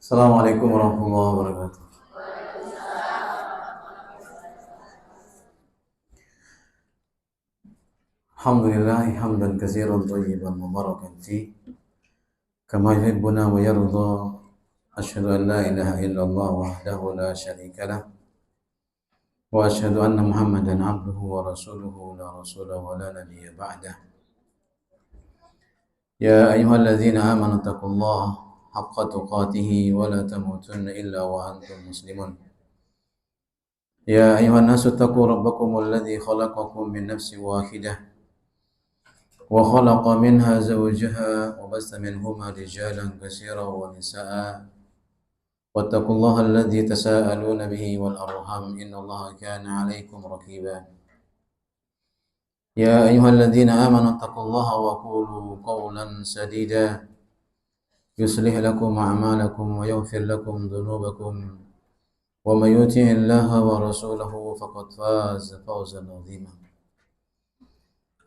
Assalamualaikum warahmatullahi wabarakatuh. Alhamdulillah hamdan katsiran thayyiban mubarakan fi kama yuhibbuna wa yarda. Asyhadu an la ilaha illallah wahdahu la syarika lah wa asyhadu anna Muhammadan abduhu wa rasuluhu la rasula wa la nabiyya ba'dah. Ya ayyuhalladzina amanu taqullaha haqqa tuqatih wa la tamutunna illa wa antum muslimun. Ya ayyuhan nasu taqu rabbakumul ladzi khalaqakum min nafsin wahidah wa khalaqa minha zawjaha wa bassa minhuma rijalan katsiran wa nisaa wattaqullaha alladzi tasaaluna bihi wal arham innallaha kana 'alaikum raqiba. Ya ayyuhalladzina amanu taqullaha wa qulu qawlan sadida yuslih lakum a'malakum wa yaghfir lakum dhunubakum wa may yuti'illaha wa rasulahu faqad faza fawzan 'azima.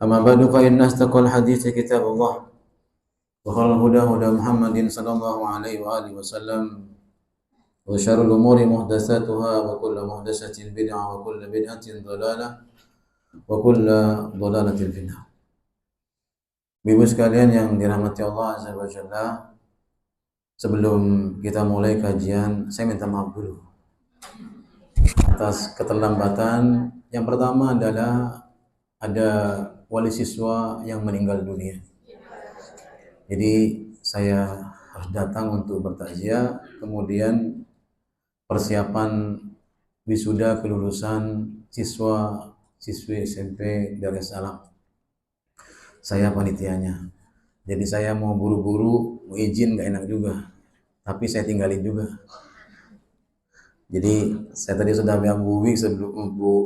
Amma ba'du fa inna asdaqal hadithi kitabullah wa khairal huda huda Muhammadin sallallahu alaihi wa alihi wasallam wa syarrul umuri muhdatsatuha wa kullu muhdatsatin bid'ah wa kullu bid'atin dhalalah wa kullu dhalalatin finnar. Ibu sekalian yang dirahmati Allah azza wa jalla, sebelum kita mulai kajian saya minta maaf dulu atas keterlambatan. Yang pertama adalah ada wali siswa yang meninggal dunia. Jadi saya harus datang untuk bertakziah, kemudian persiapan wisuda kelulusan siswi SMP Darussalam. Saya panitianya. Jadi saya mau buru-buru, mau izin gak enak juga. Tapi saya tinggalin juga. Jadi saya tadi sudah bilang Bu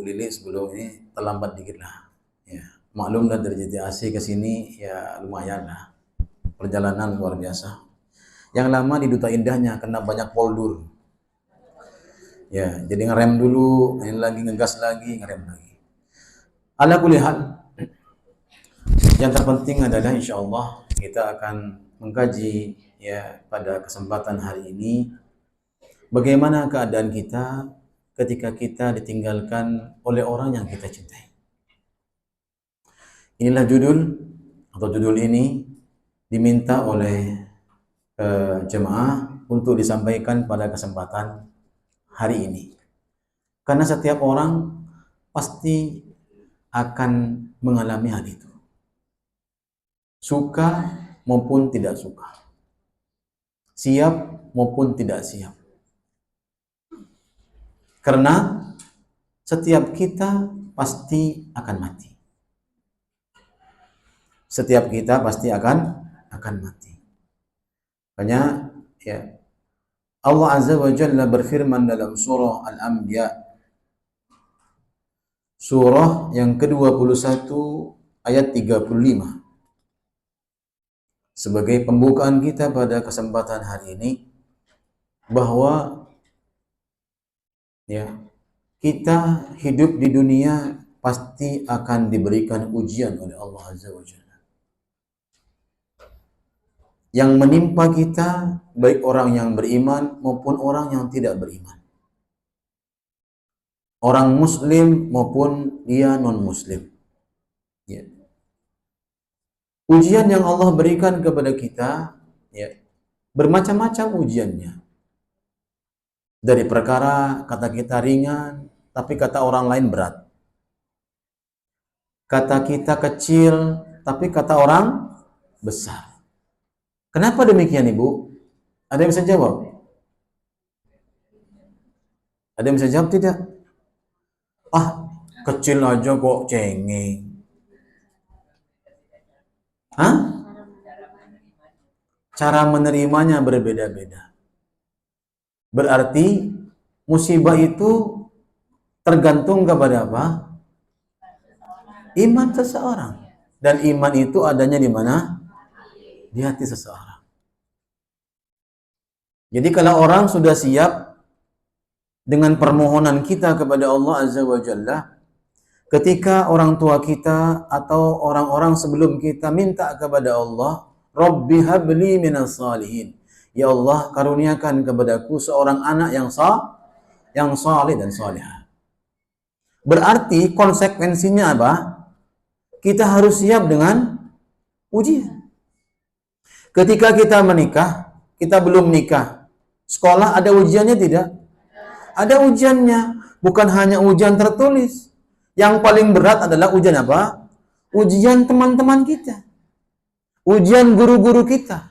Lili sebelum ini terlambat dikit lah. Ya, maklum lah dari JTAC ke sini ya lumayan lah. Perjalanan luar biasa. Yang lama di Duta Indahnya kena banyak poldur. Ya, jadi ngerem dulu, ini lagi ngegas lagi, ngerem lagi. Ala kulli hal, yang terpenting adalah insyaallah kita akan mengkaji ya pada kesempatan hari ini bagaimana keadaan kita ketika kita ditinggalkan oleh orang yang kita cintai. Inilah judul ini diminta oleh jemaah untuk disampaikan pada kesempatan hari ini. Karena setiap orang pasti akan mengalami hal itu. Suka maupun tidak suka. Siap maupun tidak siap. Karena setiap kita pasti akan mati. Setiap kita pasti akan mati. Makanya ya Allah Azza wa Jalla berfirman dalam surah Al-Anbiya, surah yang ke-21 ayat 35. Sebagai pembukaan kita pada kesempatan hari ini, bahwa ya kita hidup di dunia pasti akan diberikan ujian oleh Allah Azza wa Jalla. Yang menimpa kita baik orang yang beriman maupun orang yang tidak beriman. Orang muslim maupun dia non-muslim. Ya. Ujian yang Allah berikan kepada kita ya, bermacam-macam ujiannya. Dari perkara kata kita ringan, tapi kata orang lain berat. Kata kita kecil, tapi kata orang besar. Kenapa demikian, Ibu? Ada yang bisa jawab? Ada yang bisa jawab tidak? Ah, kecil aja kok cengeng. Hah? Cara menerimanya berbeda-beda. Berarti musibah itu tergantung kepada apa? Iman seseorang. Dan iman itu adanya di mana? Di hati seseorang. Jadi kalau orang sudah siap dengan permohonan kita kepada Allah Azza wa Jalla, ketika orang tua kita atau orang-orang sebelum kita minta kepada Allah Rabbi habli minas salihin. Ya Allah, karuniakan kepadaku seorang anak yang saleh dan salihah. Berarti konsekuensinya apa? Kita harus siap dengan ujian. Ketika kita menikah, kita belum nikah. Sekolah ada ujiannya tidak? Ada ujiannya. Bukan hanya ujian tertulis. Yang paling berat adalah ujian apa? Ujian teman-teman kita. Ujian guru-guru kita.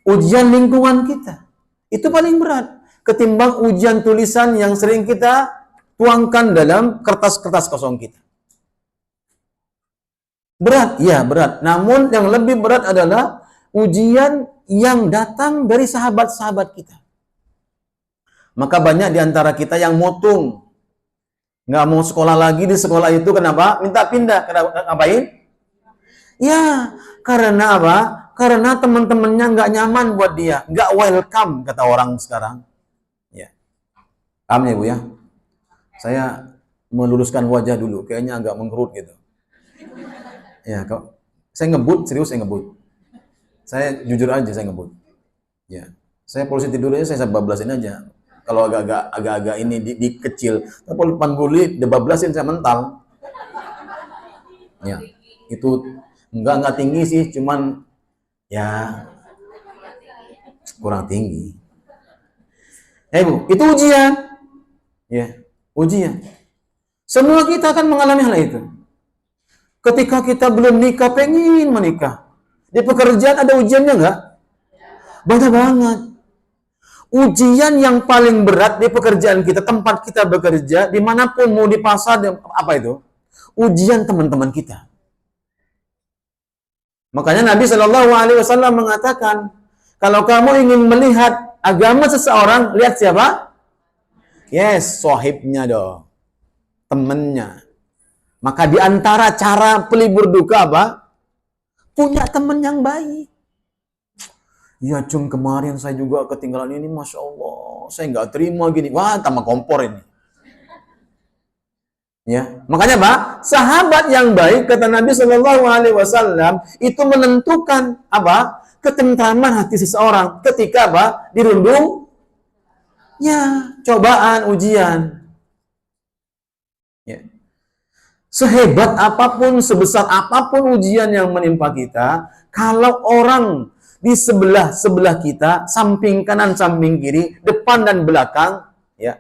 Ujian lingkungan kita. Itu paling berat. Ketimbang ujian tulisan yang sering kita tuangkan dalam kertas-kertas kosong kita. Berat, ya berat. Namun yang lebih berat adalah ujian yang datang dari sahabat-sahabat kita. Maka banyak di antara kita yang motung. Nggak mau sekolah lagi di sekolah itu, kenapa? Minta pindah. Kenapa? Ngapain? Ya, karena apa? Karena teman-temannya nggak nyaman buat dia. Nggak welcome, kata orang sekarang. Ya. Paham ya, Bu ya? Saya meluruskan wajah dulu. Kayaknya agak mengkerut gitu. Ya, saya ngebut, serius saya ngebut. Saya jujur aja, saya ngebut. Ya. Saya polisi tidur aja, saya bablasin aja. Kalau agak-agak ini di kecil, tapi kalau depan guli dibablasin saya mental. Ya, itu enggak tinggi sih, cuman ya kurang tinggi. Bu, itu ujian. Ya, ujian. Semua kita akan mengalami hal itu. Ketika kita belum nikah, pengen menikah. Di pekerjaan ada ujiannya enggak? Banyak banget. Ujian yang paling berat di pekerjaan kita, tempat kita bekerja, dimanapun, mau di pasar, apa itu? Ujian teman-teman kita. Makanya Nabi Shallallahu Alaihi Wasallam mengatakan, kalau kamu ingin melihat agama seseorang, lihat siapa? Yes, sohibnya dong, temennya. Maka di antara cara pelibur duka apa? Punya teman yang baik. Ya Cung, kemarin saya juga ketinggalan ini, Masya Allah, saya nggak terima gini. Wah, tambah kompor ini. Ya, makanya Pak, sahabat yang baik, kata Nabi Shallallahu Alaihi Wasallam, itu menentukan apa? Ketentraman hati seseorang ketika apa? Dirundung, ya, cobaan, ujian. Ya. Sehebat apapun, sebesar apapun ujian yang menimpa kita, kalau orang di sebelah kita, samping kanan, samping kiri, depan dan belakang, ya,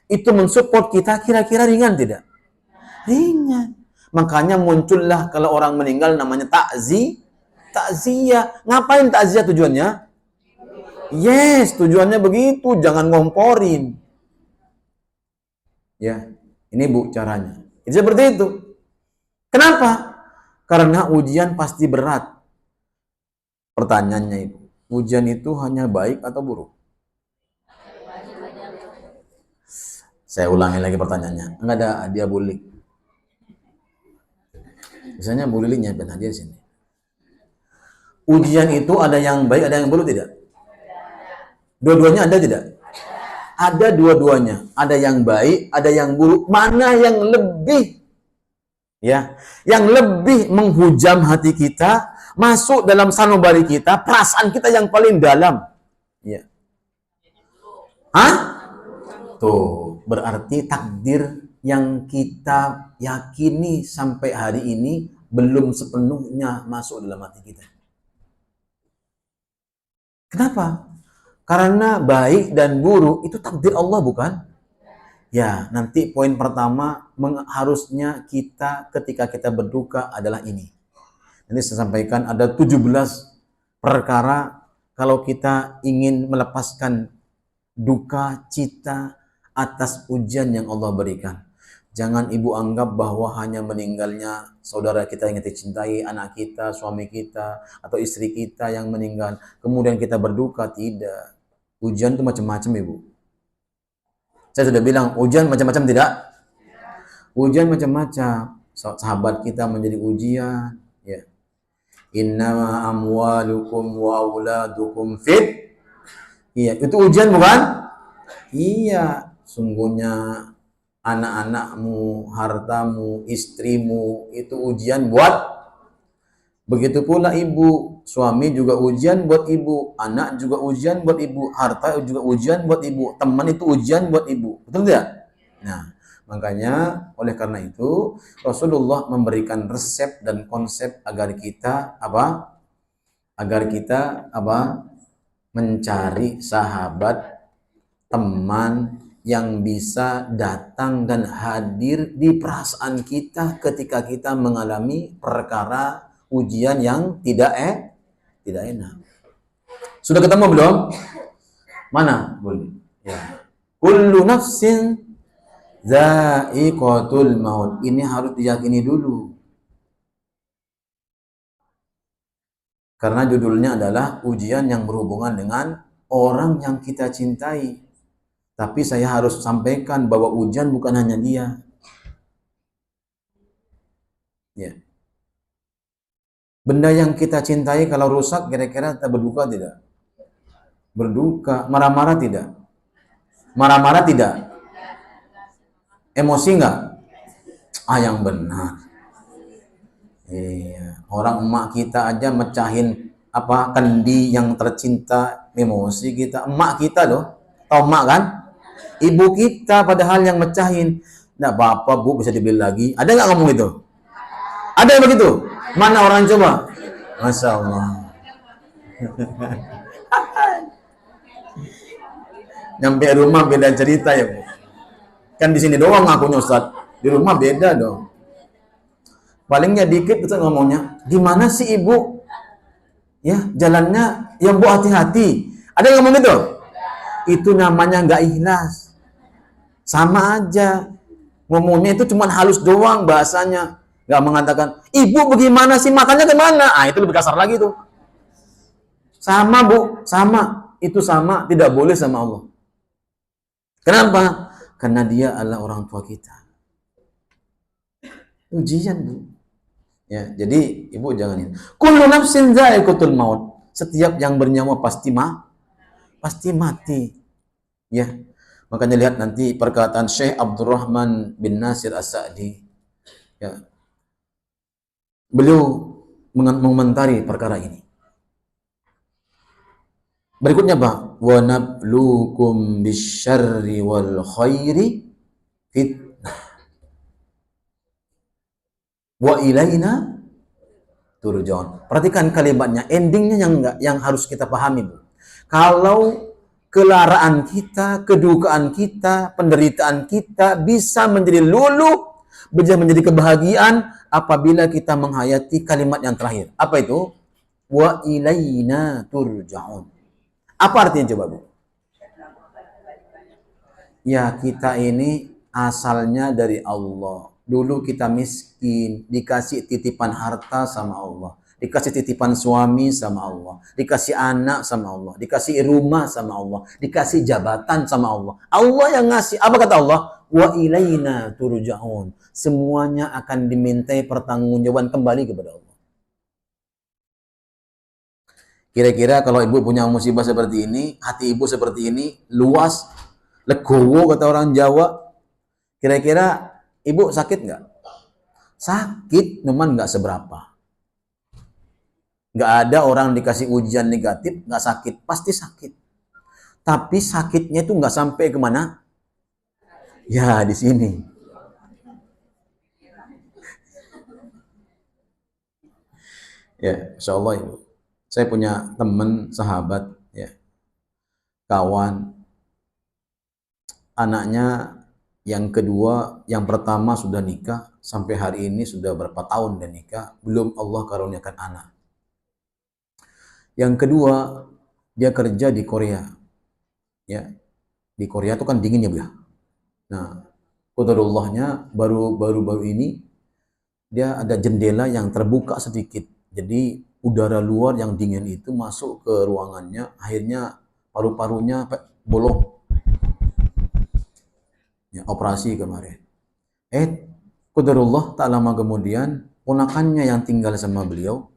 itu mensupport kita, kira-kira ringan tidak? Ringan. Makanya muncullah kalau orang meninggal namanya takziah. Ngapain takziah tujuannya? Yes, tujuannya begitu, jangan ngomporin. Ya, ini Bu caranya. Jadi seperti itu. Kenapa? Karena ujian pasti berat. Pertanyaannya itu, ujian itu hanya baik atau buruk? Saya ulangi lagi pertanyaannya. Enggak ada hadiah bulik. Misalnya Bu Lili nyampein hadiah di sini. Ujian itu ada yang baik, ada yang buruk tidak? Dua-duanya ada tidak? Ada dua-duanya. Ada yang baik, ada yang buruk. Mana yang lebih? Ya, yang lebih menghujam hati kita, masuk dalam sanubari kita, perasaan kita yang paling dalam. Ya. Hah? Tuh, berarti takdir yang kita yakini sampai hari ini belum sepenuhnya masuk dalam hati kita. Kenapa? Karena baik dan buruk itu takdir Allah, bukan? Ya, nanti poin pertama harusnya kita ketika kita berduka adalah ini. Nanti saya sampaikan ada 17 perkara kalau kita ingin melepaskan duka cita atas ujian yang Allah berikan. Jangan ibu anggap bahwa hanya meninggalnya saudara kita yang kita cintai, anak kita, suami kita, atau istri kita yang meninggal, kemudian kita berduka. Tidak. Ujian itu macam-macam, Ibu. Saya sudah bilang, ujian macam-macam tidak? Ujian macam-macam. Sahabat kita menjadi ujian. Ya. Innama amwalukum wa auladukum fit. Iya, itu ujian bukan? Iya, sungguhnya anak-anakmu, hartamu, istrimu, itu ujian buat Begitu pula ibu, suami juga ujian buat ibu, anak juga ujian buat ibu, harta juga ujian buat ibu, teman itu ujian buat ibu. Betul tidak? Nah, makanya oleh karena itu Rasulullah memberikan resep dan konsep agar kita apa? Agar kita apa? Mencari sahabat, teman yang bisa datang dan hadir di perasaan kita ketika kita mengalami perkara ujian yang tidak enak. Sudah ketemu belum? Mana? Boleh. Ya. Kullu nafsin za'iqatul maut. Ini harus diyakini dulu. Karena judulnya adalah ujian yang berhubungan dengan orang yang kita cintai. Tapi saya harus sampaikan bahwa ujian bukan hanya dia. Ya. Benda yang kita cintai kalau rusak kira-kira kita berduka tidak? Berduka. Marah-marah tidak? Marah-marah tidak? Emosi enggak? Ah, yang benar. Iya, orang emak kita aja mecahin apa kendi yang tercinta, emosi kita. Emak kita loh, tau emak kan? Ibu kita padahal yang mecahin. Nggak apa-apa bu, bisa dibeli lagi. Ada nggak ngomong itu? Ada yang begitu? Mana orang coba? Masya Allah. Nyampe rumah beda cerita ya bu. Kan di sini doang ngakunya Ustaz. Di rumah beda dong. Palingnya dikit kita ngomongnya, gimana sih ibu? Ya, jalannya yang bu hati-hati. Ada yang ngomong gitu? Itu namanya nggak ikhlas. Sama aja. Ngomongnya itu cuma halus doang bahasanya. Nggak mengatakan, ibu bagaimana sih makannya kemana? Ah, itu lebih kasar lagi tuh. Sama bu, sama. Itu sama, tidak boleh sama Allah. Kenapa? Karena dia adalah orang tua kita. Ujian bu. Ya, jadi ibu jangan ini. Kullu nafsin dha'iqatul maut. Setiap yang bernyawa pasti mati. Ya. Makanya lihat nanti perkataan Syekh Abdurrahman bin Nasir As-Sa'di. Ya. Beliau mengomentari perkara ini. Berikutnya Pak, wa nabluukum bisyarri wal khairi fitnah. Wa ilaina turja'un. Perhatikan kalimatnya, endingnya yang harus kita pahami, Bu. Kalau kelaraan kita, kedukaan kita, penderitaan kita bisa menjadi luluh, bisa menjadi kebahagiaan apabila kita menghayati kalimat yang terakhir. Apa itu? Wa ilaina turja'un. Apa artinya coba, Bu? Ya, kita ini asalnya dari Allah. Dulu kita miskin, dikasih titipan harta sama Allah. Dikasih titipan suami sama Allah. Dikasih anak sama Allah. Dikasih rumah sama Allah. Dikasih jabatan sama Allah. Allah yang ngasih. Apa kata Allah? Wa ilaina turja'un. Semuanya akan dimintai pertanggungjawaban kembali kepada Allah. Kira-kira kalau ibu punya musibah seperti ini, hati ibu seperti ini, luas, legowo kata orang Jawa, kira-kira ibu sakit nggak? Sakit, cuman nggak seberapa. Nggak ada orang dikasih ujian negatif, nggak sakit. Pasti sakit. Tapi sakitnya itu nggak sampai kemana? Ya, di sini. Ya, insya Allah ibu. Saya punya teman, sahabat, ya, kawan, anaknya yang kedua, yang pertama sudah nikah, sampai hari ini sudah berapa tahun dia nikah, belum Allah karuniakan anak. Yang kedua, dia kerja di Korea. Ya, di Korea itu kan dingin ya, Bu. Nah, qadarullahnya baru ini dia ada jendela yang terbuka sedikit. Jadi udara luar yang dingin itu masuk ke ruangannya, akhirnya paru-parunya bolong. Ya, operasi kemarin. Qadarullah tak lama kemudian ponakannya yang tinggal sama beliau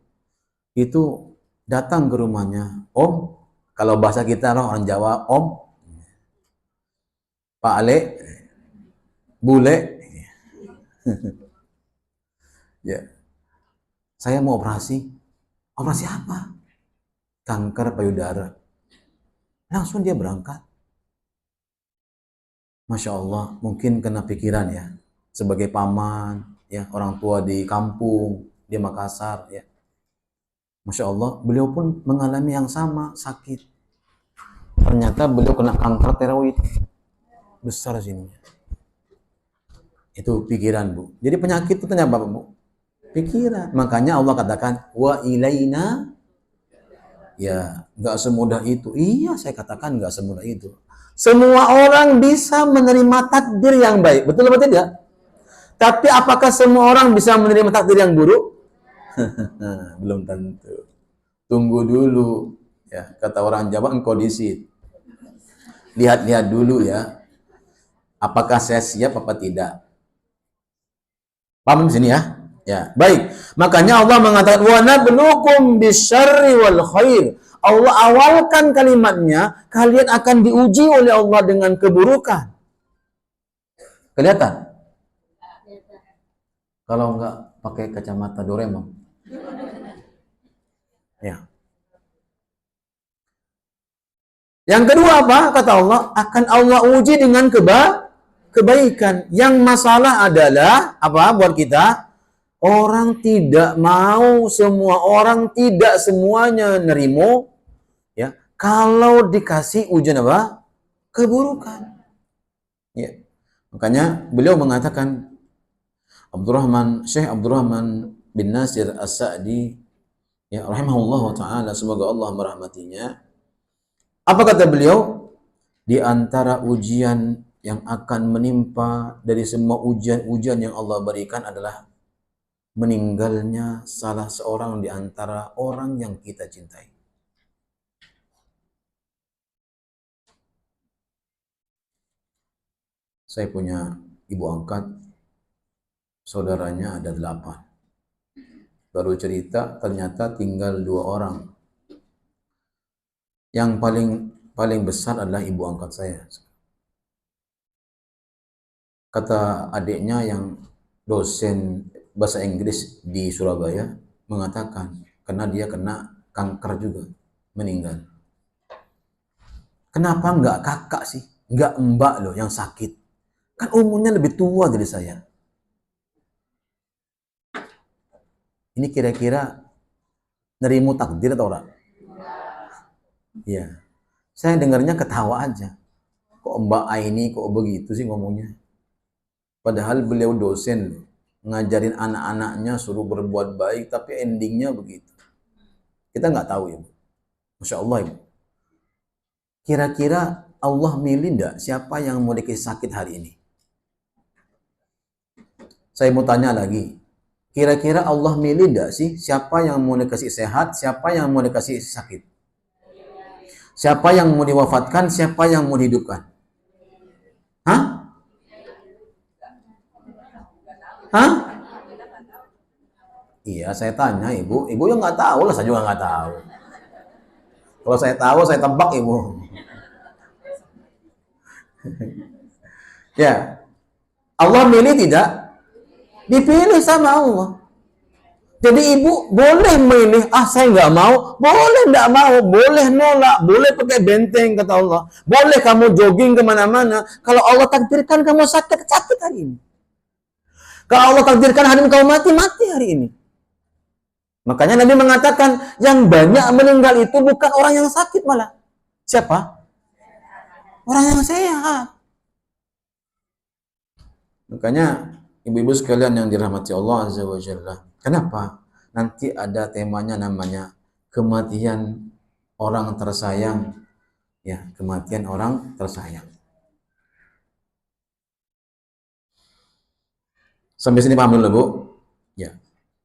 itu datang ke rumahnya. Om, kalau bahasa kita orang Jawa, Om, Pak Ale, Bule, ya, saya mau operasi. Operasi apa? Kanker payudara. Langsung dia berangkat. Masya Allah, mungkin kena pikiran ya. Sebagai paman, ya orang tua di kampung, di Makassar, ya. Masya Allah, beliau pun mengalami yang sama, sakit. Ternyata beliau kena kanker tiroid. Besar sini. Itu pikiran, Bu. Jadi penyakit itu ternyata apa, Bu? Pikiran. Makanya Allah katakan, wa ilaina. Ya, nggak semudah itu. Iya, saya katakan nggak semudah itu. Semua orang bisa menerima takdir yang baik. Betul atau tidak? Tapi apakah semua orang bisa menerima takdir yang buruk? Belum tentu. Tunggu dulu. Ya, kata orang Jawa, engkau disit. Lihat-lihat dulu ya. Apakah saya siap apa tidak? Paham di sini ya? Ya, baik. Makanya Allah mengatakan wa nabluukum bisyarri wal khair. Allah awalkan kalimatnya, kalian akan diuji oleh Allah dengan keburukan. Kelihatan? Kalau enggak pakai kacamata Doraemon. Ya. Yang kedua apa? Kata Allah, akan Allah uji dengan kebaikan. Yang masalah adalah apa buat kita? Orang tidak mau, semua orang tidak semuanya nerimo, ya. Kalau dikasih ujian apa? Keburukan. Ya. Makanya beliau mengatakan Syekh Abdurrahman bin Nasir As-Sa'di, ya rahimahullah taala, semoga Allah merahmatinya. Apa kata beliau? Di antara ujian yang akan menimpa dari semua ujian-ujian yang Allah berikan adalah meninggalnya salah seorang di antara orang yang kita cintai. Saya punya ibu angkat, saudaranya ada 8. Baru cerita, ternyata tinggal 2 orang. Yang paling besar adalah ibu angkat saya. Kata adiknya yang dosen bahasa Inggris di Surabaya mengatakan karena dia kena kanker juga, meninggal. Kenapa enggak kakak sih? Enggak mbak loh yang sakit. Kan umurnya lebih tua dari saya. Ini kira-kira nerimu takdir atau enggak? Iya. Saya dengarnya ketawa aja. Kok Mbak Aini kok begitu sih ngomongnya? Padahal beliau dosen, ngajarin anak-anaknya suruh berbuat baik, tapi endingnya begitu. Kita nggak tahu ya, Bu. Masya Allah, Ibu. Kira-kira Allah milih enggak siapa yang mau dikasih sakit hari ini? Saya mau tanya lagi. Kira-kira Allah milih enggak sih siapa yang mau dikasih sehat, siapa yang mau dikasih sakit? Siapa yang mau diwafatkan, siapa yang mau dihidupkan? Hah? Hah? Iya, saya tanya Ibu. Ibu yang nggak tahu lah, saya juga nggak tahu. Kalau saya tahu, saya tebak Ibu. Ya, Allah milih tidak? Dipilih sama Allah. Jadi ibu boleh milih, saya nggak mau, boleh nggak mau, boleh nolak, boleh pakai benteng kata Allah, boleh kamu jogging kemana-mana. Kalau Allah takdirkan kamu sakit hari ini. Kalau Allah takdirkan hari ini kamu mati hari ini. Makanya Nabi mengatakan yang banyak meninggal itu bukan orang yang sakit malah. Siapa? Orang yang sehat. Makanya ibu-ibu sekalian yang dirahmati Allah Azza wa Jalla. Kenapa? Nanti ada temanya namanya kematian orang tersayang. Ya, kematian orang tersayang. Sampai sini paham dulu, Bu? Ya.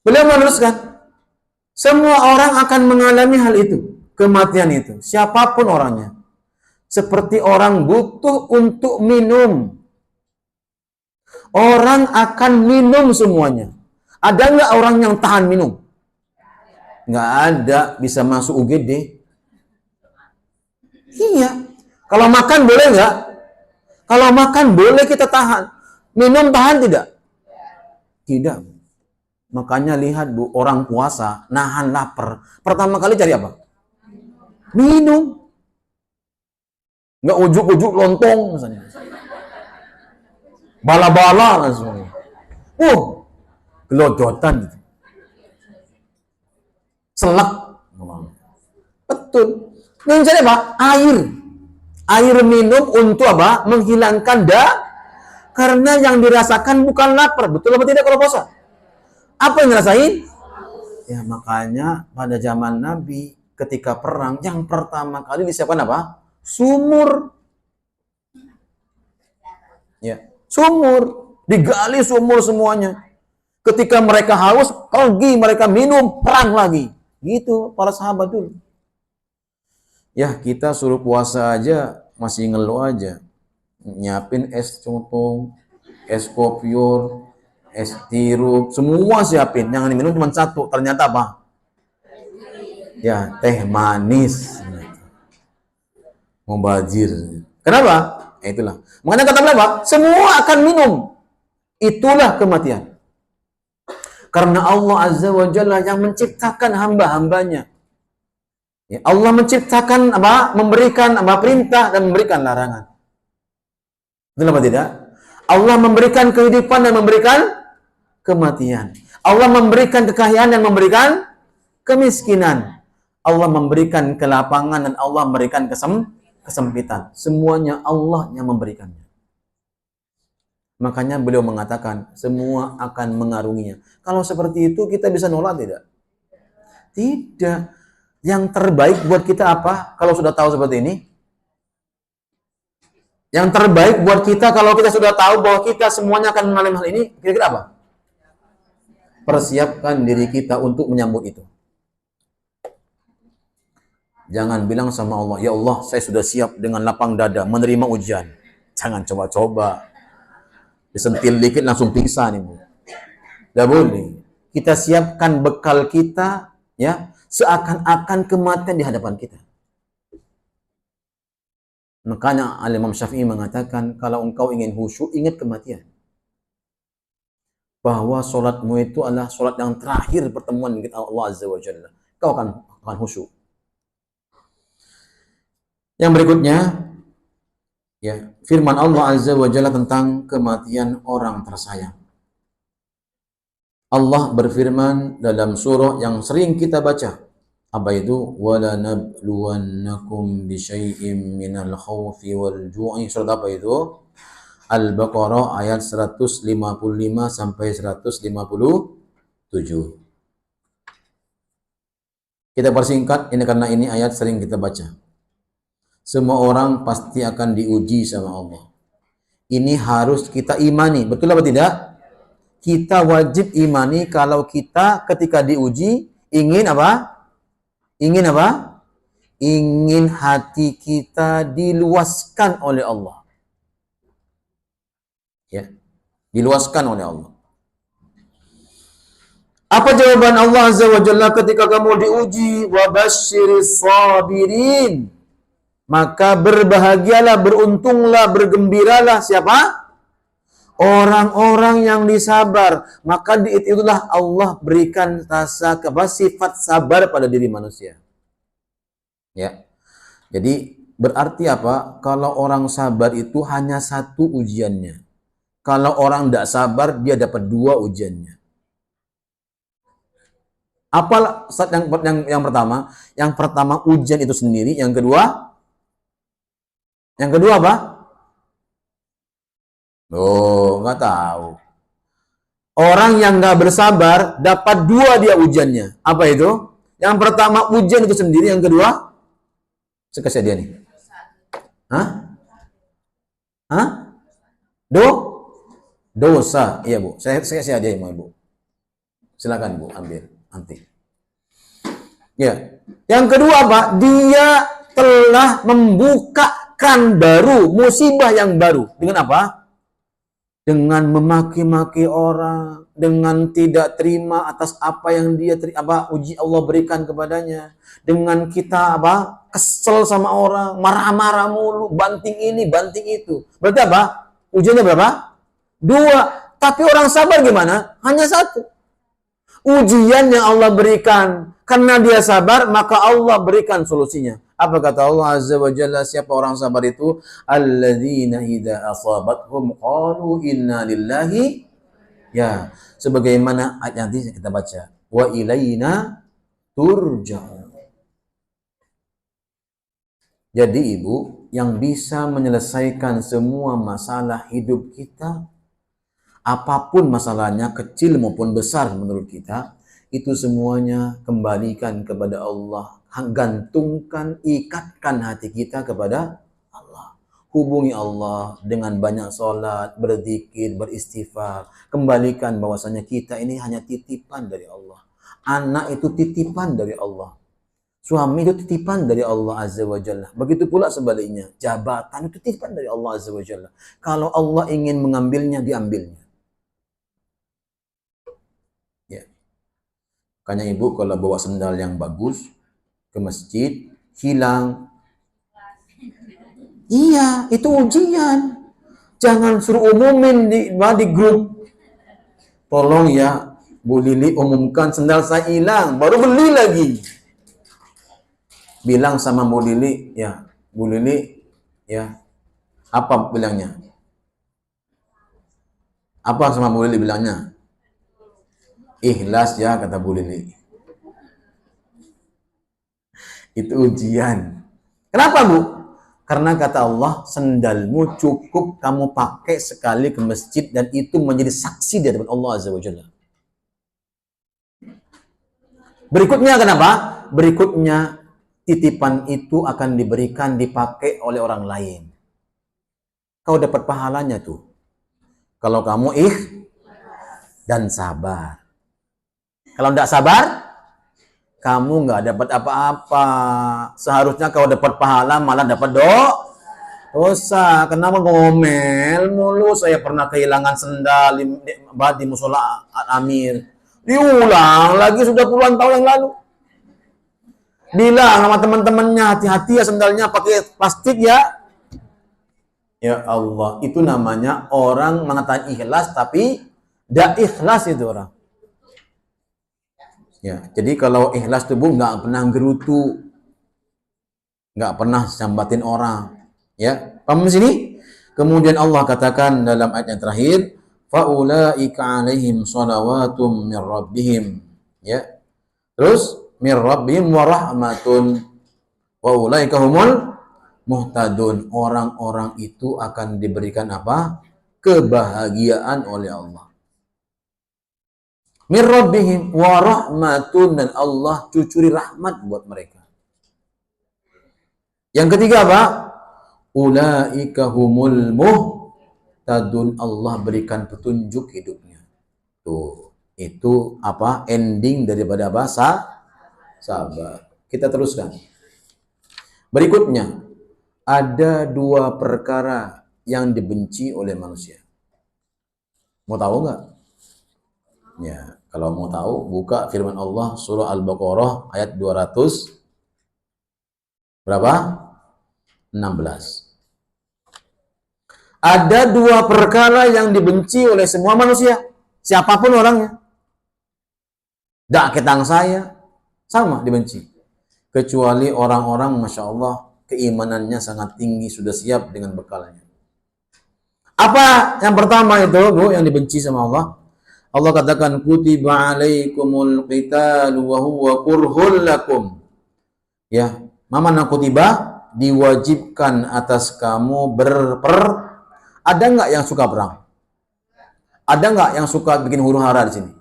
Beliau meneruskan, semua orang akan mengalami hal itu, kematian itu, siapapun orangnya. Seperti orang butuh untuk minum. Orang akan minum semuanya. Ada nggak orang yang tahan minum? Nggak ada, bisa masuk UGD. Iya. Kalau makan boleh nggak? Kalau makan boleh kita tahan. Minum tahan tidak? Tidak. Makanya lihat Bu, orang puasa nahan lapar. Pertama kali cari apa? Minum. Nggak ujuk-ujuk lontong misalnya. Bala-bala langsung. Gelojotan gitu. Selak. Betul. Yang cari apa? Air. Air minum untuk apa? Menghilangkan karena yang dirasakan bukan lapar. Betul apa tidak kalau puasa? Apa yang ngerasain? Ya makanya pada zaman Nabi ketika perang yang pertama kali disiapkan apa? Sumur. Ya, sumur. Digali sumur semuanya. Ketika mereka haus, pergi mereka minum, perang lagi. Gitu para sahabat dulu. Ya, kita suruh puasa aja masih ngeluh aja. Nyiapin es cotong, es kopior, es sirup, semua siapin. Yang diminum cuma satu. Ternyata apa? Ya, teh manis. Mubazir. Kenapa? Ya, itulah. Makanya kata beliau apa? Semua akan minum. Itulah kematian. Karena Allah Azza wa Jalla yang menciptakan hamba-hambanya. Ya, Allah menciptakan apa? Memberikan apa? Perintah dan memberikan larangan. Betul apa tidak? Allah memberikan kehidupan dan memberikan kematian. Allah memberikan kekayaan dan memberikan kemiskinan. Allah memberikan kelapangan dan Allah memberikan kesempitan. Semuanya Allah yang memberikannya. Makanya beliau mengatakan, semua akan mengarunginya. Kalau seperti itu, kita bisa nolak tidak? Tidak. Yang terbaik buat kita apa? Kalau sudah tahu seperti ini. Yang terbaik buat kita, kalau kita sudah tahu bahwa kita semuanya akan mengalami hal ini, kira-kira apa? Persiapkan diri kita untuk menyambut itu. Jangan bilang sama Allah, ya Allah, saya sudah siap dengan lapang dada menerima ujian. Jangan coba-coba. Disentil dikit langsung pingsan ibu. Tidak boleh. Kita siapkan bekal kita, ya, seakan-akan kematian di hadapan kita. Makanya Imam Syafi'i mengatakan, kalau engkau ingin khusyuk, ingat kematian. Bahwa sholatmu itu adalah sholat yang terakhir pertemuan dengan Allah Azza wa Jalla. Kau akan khusyuk. Yang berikutnya, ya, firman Allah Azza wa Jalla tentang kematian orang tersayang. Allah berfirman dalam surah yang sering kita baca. Apa itu? Wala nabluwannakum bisyai'im minal khawfi wal ju'i. Surat apa itu? Al-Baqarah ayat 155 sampai 157. Kita persingkat ini karena ini ayat sering kita baca. Semua orang pasti akan diuji sama Allah. Ini harus kita imani. Betul apa tidak? Kita wajib imani kalau kita ketika diuji ingin apa? Ingin apa? Ingin hati kita diluaskan oleh Allah. Ya, diluaskan oleh Allah. Apa jawaban Allah Azza wa Jalla ketika kamu diuji? Wa basyiris sabirin. Maka berbahagialah, beruntunglah, bergembiralah siapa? Orang-orang yang disabar. Maka itulah Allah berikan rasa sifat sabar pada diri manusia. Ya. Jadi berarti apa? Kalau orang sabar itu hanya satu ujiannya. Kalau orang tidak sabar, dia dapat dua ujiannya. Apa yang pertama? Yang pertama ujian itu sendiri. Yang kedua apa? Oh, nggak tahu. Orang yang nggak bersabar dapat dua dia ujiannya. Apa itu? Yang pertama ujian itu sendiri. Yang kedua, saya kasih dia nih. Hah? Dosa. Iya Bu. Saya kasih hadiah mau Ibu. Silakan Bu, ambil nanti. Ya. Yang kedua apa? Dia telah membukakan baru musibah yang baru. Dengan apa? Dengan memaki-maki orang, dengan tidak terima atas apa yang dia uji Allah berikan kepadanya, dengan kita kesel sama orang, marah-marah mulu, banting ini, banting itu. Berarti apa? Ujiannya berapa? Dua. Tapi orang sabar gimana? Hanya satu. Ujian yang Allah berikan. Karena dia sabar, maka Allah berikan solusinya. Apa kata Allah Azza wa Jalla, siapa orang sabar itu? Alladzina idza asabathum qalu inna lillahi, ya, sebagaimana ayat nanti kita baca, wa ilaina turja'un. Jadi Ibu, yang bisa menyelesaikan semua masalah hidup kita, apapun masalahnya, kecil maupun besar menurut kita, itu semuanya kembalikan kepada Allah. Gantungkan, ikatkan hati kita kepada Allah. Hubungi Allah dengan banyak sholat, berzikir, beristighfar. Kembalikan bahwasanya kita ini hanya titipan dari Allah. Anak itu titipan dari Allah. Suami itu titipan dari Allah Azza wa Jalla. Begitu pula sebaliknya. Jabatan itu titipan dari Allah Azza wa Jalla. Kalau Allah ingin mengambilnya, diambilnya. Ya. Makanya Ibu kalau bawa sendal yang bagus ke masjid, hilang. Iya, itu ujian. Jangan suruh umumin di grup. Tolong ya, Bu Lili umumkan sendal saya hilang, baru beli lagi. Bilang sama Bu Lili, ya, Bu Lili, ya, apa bilangnya? Apa sama Bu Lili bilangnya? Ikhlas ya, kata Bu Lili. Itu ujian. Kenapa Bu? Karena kata Allah, sendalmu cukup kamu pakai sekali ke masjid dan itu menjadi saksi di hadapan Allah Azza wa Jalla. Berikutnya kenapa? Berikutnya titipan itu akan diberikan, dipakai oleh orang lain. Kau dapat pahalanya tuh. Kalau kamu dan sabar. Kalau tidak sabar, kamu nggak dapat apa-apa. Seharusnya kau dapat pahala, malah dapat dosa. Kenapa ngomel mulu? Saya pernah kehilangan sendal di musola Amir. Diulang lagi, sudah puluhan tahun yang lalu. Bilang sama teman-temannya, hati-hati ya sendalnya pakai plastik ya. Ya Allah, itu namanya orang mengatakan ikhlas tapi tidak ikhlas itu orang. Ya, jadi kalau ikhlas tuh Bu nggak pernah gerutu, nggak pernah sambatin orang. Ya, paham di sini? Kemudian Allah katakan dalam ayat yang terakhir, faulaika alaihim shalawatum mir rabbihim. Ya, terus mir rabbihim wa rahmatun wa ulaika humul muhtadun. Orang-orang itu akan diberikan apa? Kebahagiaan oleh Allah. Mir rabbihim wa rahmatun, dan Allah cucuri rahmat buat mereka. Yang ketiga apa? Ulaika humul muhtadun, Allah berikan petunjuk hidupnya. Tuh, itu apa? Ending daripada bahasa sabar. Kita teruskan. Berikutnya, ada dua perkara yang dibenci oleh manusia. Mau tahu nggak? Ya, kalau mau tahu, buka firman Allah surah Al-Baqarah ayat 200 berapa? 16. Ada dua perkara yang dibenci oleh semua manusia, siapapun orangnya. Dak ketang saya, sama dibenci. Kecuali orang-orang, Masya Allah, keimanannya sangat tinggi, sudah siap dengan bekalnya. Apa yang pertama itu, Bu, yang dibenci sama Allah? Allah katakan, kutiba alaikumul qitalu wa huwa kurhul lakum. Ya, mana kutiba? Diwajibkan atas kamu Ada nggak yang suka perang? Ada nggak yang suka bikin huru-hara di sini?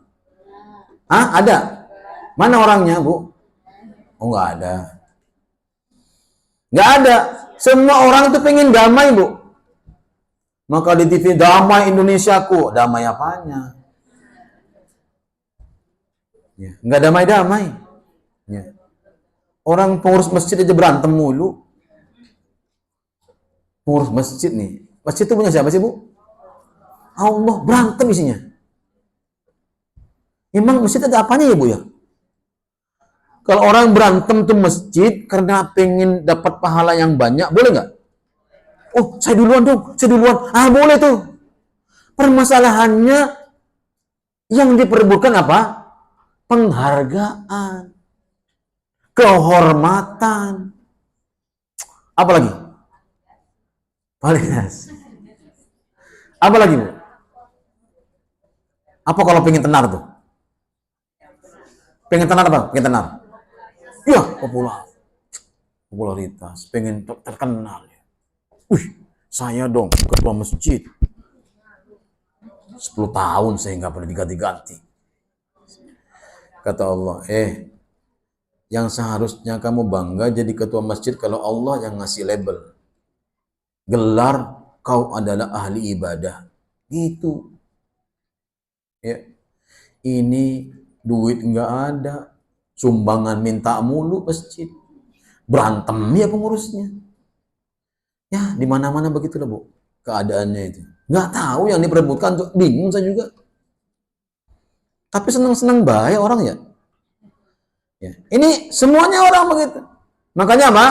Hah? Ada? Mana orangnya, Bu? Oh, nggak ada. Nggak ada. Semua orang itu pengen damai, Bu. Maka di TV, damai Indonesiaku. Damai apanya? Ya, nggak damai-damai. Ya. Orang pengurus masjid aja berantem mulu. Pengurus masjid nih. Masjid itu punya siapa sih, Bu? Allah, berantem isinya. Emang masjid ada apanya ya, Bu ya? Kalau orang berantem tuh masjid karena pengen dapat pahala yang banyak, boleh nggak? Oh, saya duluan dong, saya duluan. Ah, boleh tuh. Permasalahannya yang diperebutkan apa? penghargaan, kehormatan. Apa lagi? Validas. Apa lagi, Bu? Apa kalau pengen tenar tuh? Pengen tenar apa? Pengen tenar. Ya, popularitas, pengen terkenal. Wih, saya dong ketua masjid. 10 tahun saya nggak pernah diganti-ganti. Kata Allah, yang seharusnya kamu bangga jadi ketua masjid kalau Allah yang ngasih label. Gelar, kau adalah ahli ibadah. Gitu. Ya. Ini duit nggak ada, sumbangan minta mulu masjid, berantem ya pengurusnya. Ya, di mana-mana begitulah, Bu, keadaannya itu. Nggak tahu yang diperebutkan, tuh bingung saya juga. Tapi senang-senang baik orang ya. Ini semuanya orang begitu. Makanya apa?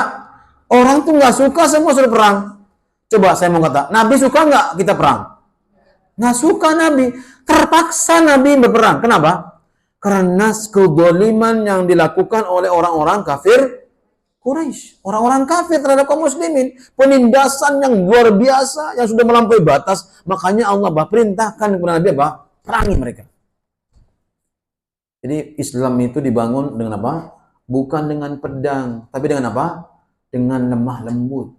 Orang tuh nggak suka semua suruh perang. Coba saya mau kata, Nabi suka nggak kita perang? Nggak suka Nabi. Terpaksa Nabi berperang. Kenapa? Karena kezaliman yang dilakukan oleh orang-orang kafir Quraisy. Orang-orang kafir terhadap kaum muslimin. Penindasan yang luar biasa, yang sudah melampaui batas. Makanya Allah perintahkan kepada Nabi apa? Perangi mereka. Jadi Islam itu dibangun dengan apa? Bukan dengan pedang. Tapi dengan apa? Dengan lemah lembut.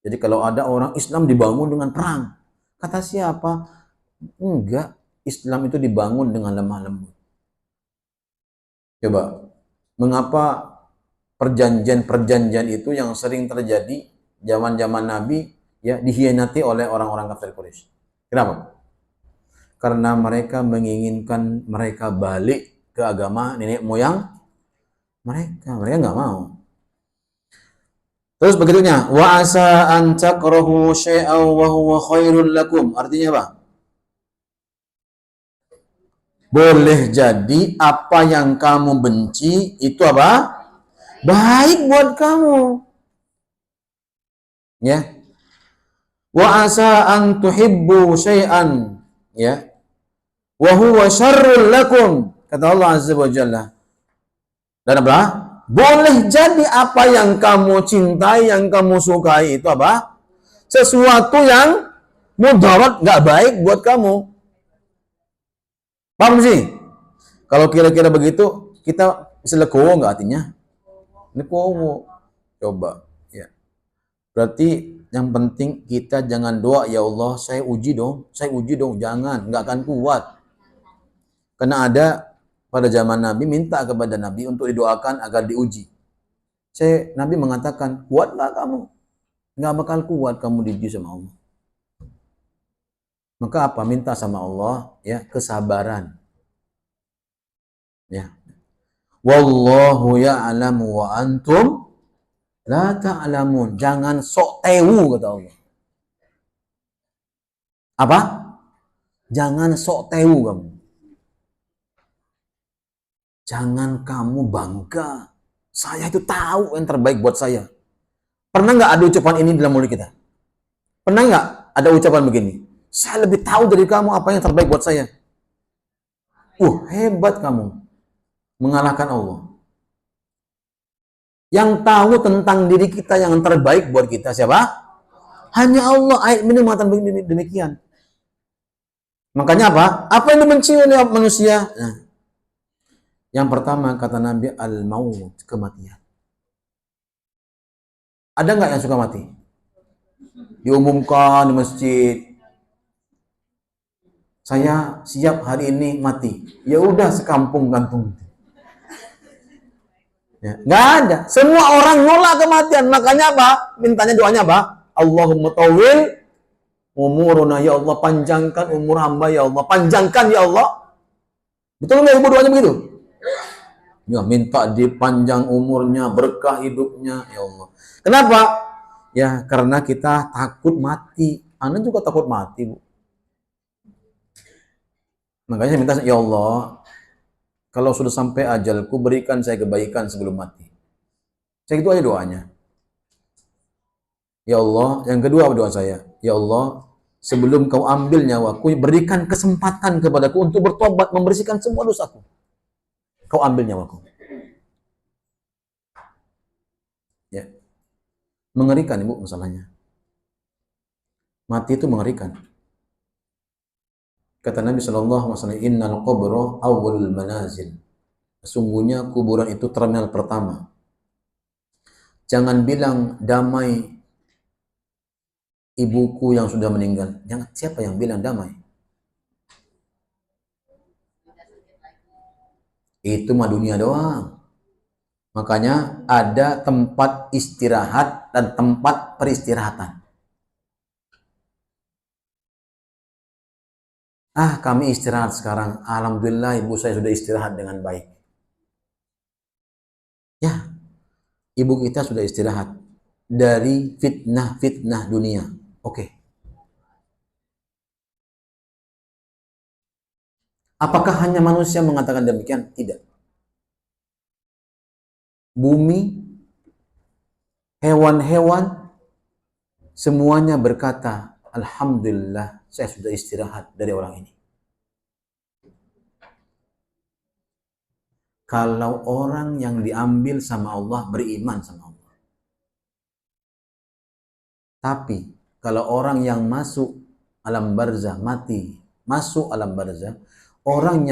Jadi kalau ada orang Islam dibangun dengan perang. Kata siapa? Enggak, Islam itu dibangun dengan lemah lembut. Coba, mengapa perjanjian-perjanjian itu yang sering terjadi zaman-zaman Nabi ya dikhianati oleh orang-orang kafir Quraisy? Kenapa? Karena mereka menginginkan mereka balik ke agama nenek moyang mereka nggak mau. Terus begitunya, wa asa an takrahu syai'an wa huwa khairul lakum. Artinya apa? Boleh jadi apa yang kamu benci itu apa? Baik buat kamu. Ya. Wa asa an tuhibbu syai'an, ya. Wa huwa syarrul lakum. Kata Allah Azza wa Jalla. Dan apa? Boleh jadi apa yang kamu cintai, yang kamu sukai itu apa? Sesuatu yang mudarat, nggak baik buat kamu. Paham sih? Kalau kira-kira begitu, kita bisa legowo nggak artinya? Legowo. Coba. Ya. Berarti yang penting kita jangan doa, ya Allah, saya uji dong. Jangan. Nggak akan kuat. Karena ada pada zaman Nabi, minta kepada Nabi untuk didoakan agar diuji. Nabi mengatakan, kuatlah kamu. Nggak bakal kuat kamu diuji sama Allah. Maka apa? Minta sama Allah ya kesabaran. Ya. Wallahu ya'lamu wa antum la ta'lamun. Jangan sok tewu kata Allah. Apa? Jangan sok tewu kamu. Jangan kamu bangga. Saya itu tahu yang terbaik buat saya. Pernah nggak ada ucapan ini dalam mulut kita? Pernah nggak ada ucapan begini? Saya lebih tahu dari kamu apa yang terbaik buat saya. Hebat kamu. Mengalahkan Allah. Yang tahu tentang diri kita yang terbaik buat kita siapa? Hanya Allah. Ayat ini mengatakan demikian. Makanya apa? Apa yang dibenci oleh manusia? Nah, yang pertama kata Nabi, al-maut, kematian. Ada nggak yang suka mati? Diumumkan di masjid, saya siap hari ini mati. Ya udah sekampung gantung. Ya, nggak ada. Semua orang nolak kematian. Makanya apa? Mintanya doanya apa? Allahumma tawil umuruna, ya Allah, panjangkan umur hamba ya Allah, panjangkan ya Allah. Betul nggak ibu doanya begitu? Ya, minta dipanjang umurnya, berkah hidupnya ya Allah. Kenapa? Ya karena kita takut mati. Anda juga takut mati, Bu. Makanya saya minta, ya Allah, kalau sudah sampai ajalku, berikan saya kebaikan sebelum mati. Saya gitu aja doanya. Ya Allah, yang kedua doa saya, ya Allah, sebelum kau ambil nyawaku, berikan kesempatan kepadaku untuk bertobat, membersihkan semua dosaku. kau ambil nyawaku. Ya. Mengerikan Ibu masalahnya. Mati itu mengerikan. Kata Nabi SAW, innal qabra awwalul manazil. Sesungguhnya kuburan itu terminal pertama. Jangan bilang damai ibuku yang sudah meninggal. Jangan, siapa yang bilang damai? Itu mah dunia doang. Makanya ada tempat istirahat dan tempat peristirahatan. Kami istirahat sekarang. Alhamdulillah ibu saya sudah istirahat dengan baik. Ya, ibu kita sudah istirahat dari fitnah-fitnah dunia. Oke. Apakah hanya manusia mengatakan demikian? Tidak. Bumi, hewan-hewan, semuanya berkata, alhamdulillah saya sudah istirahat dari orang ini. Kalau orang yang diambil sama Allah beriman sama Allah. Tapi kalau orang yang masuk alam barzah mati, masuk alam barzah, orang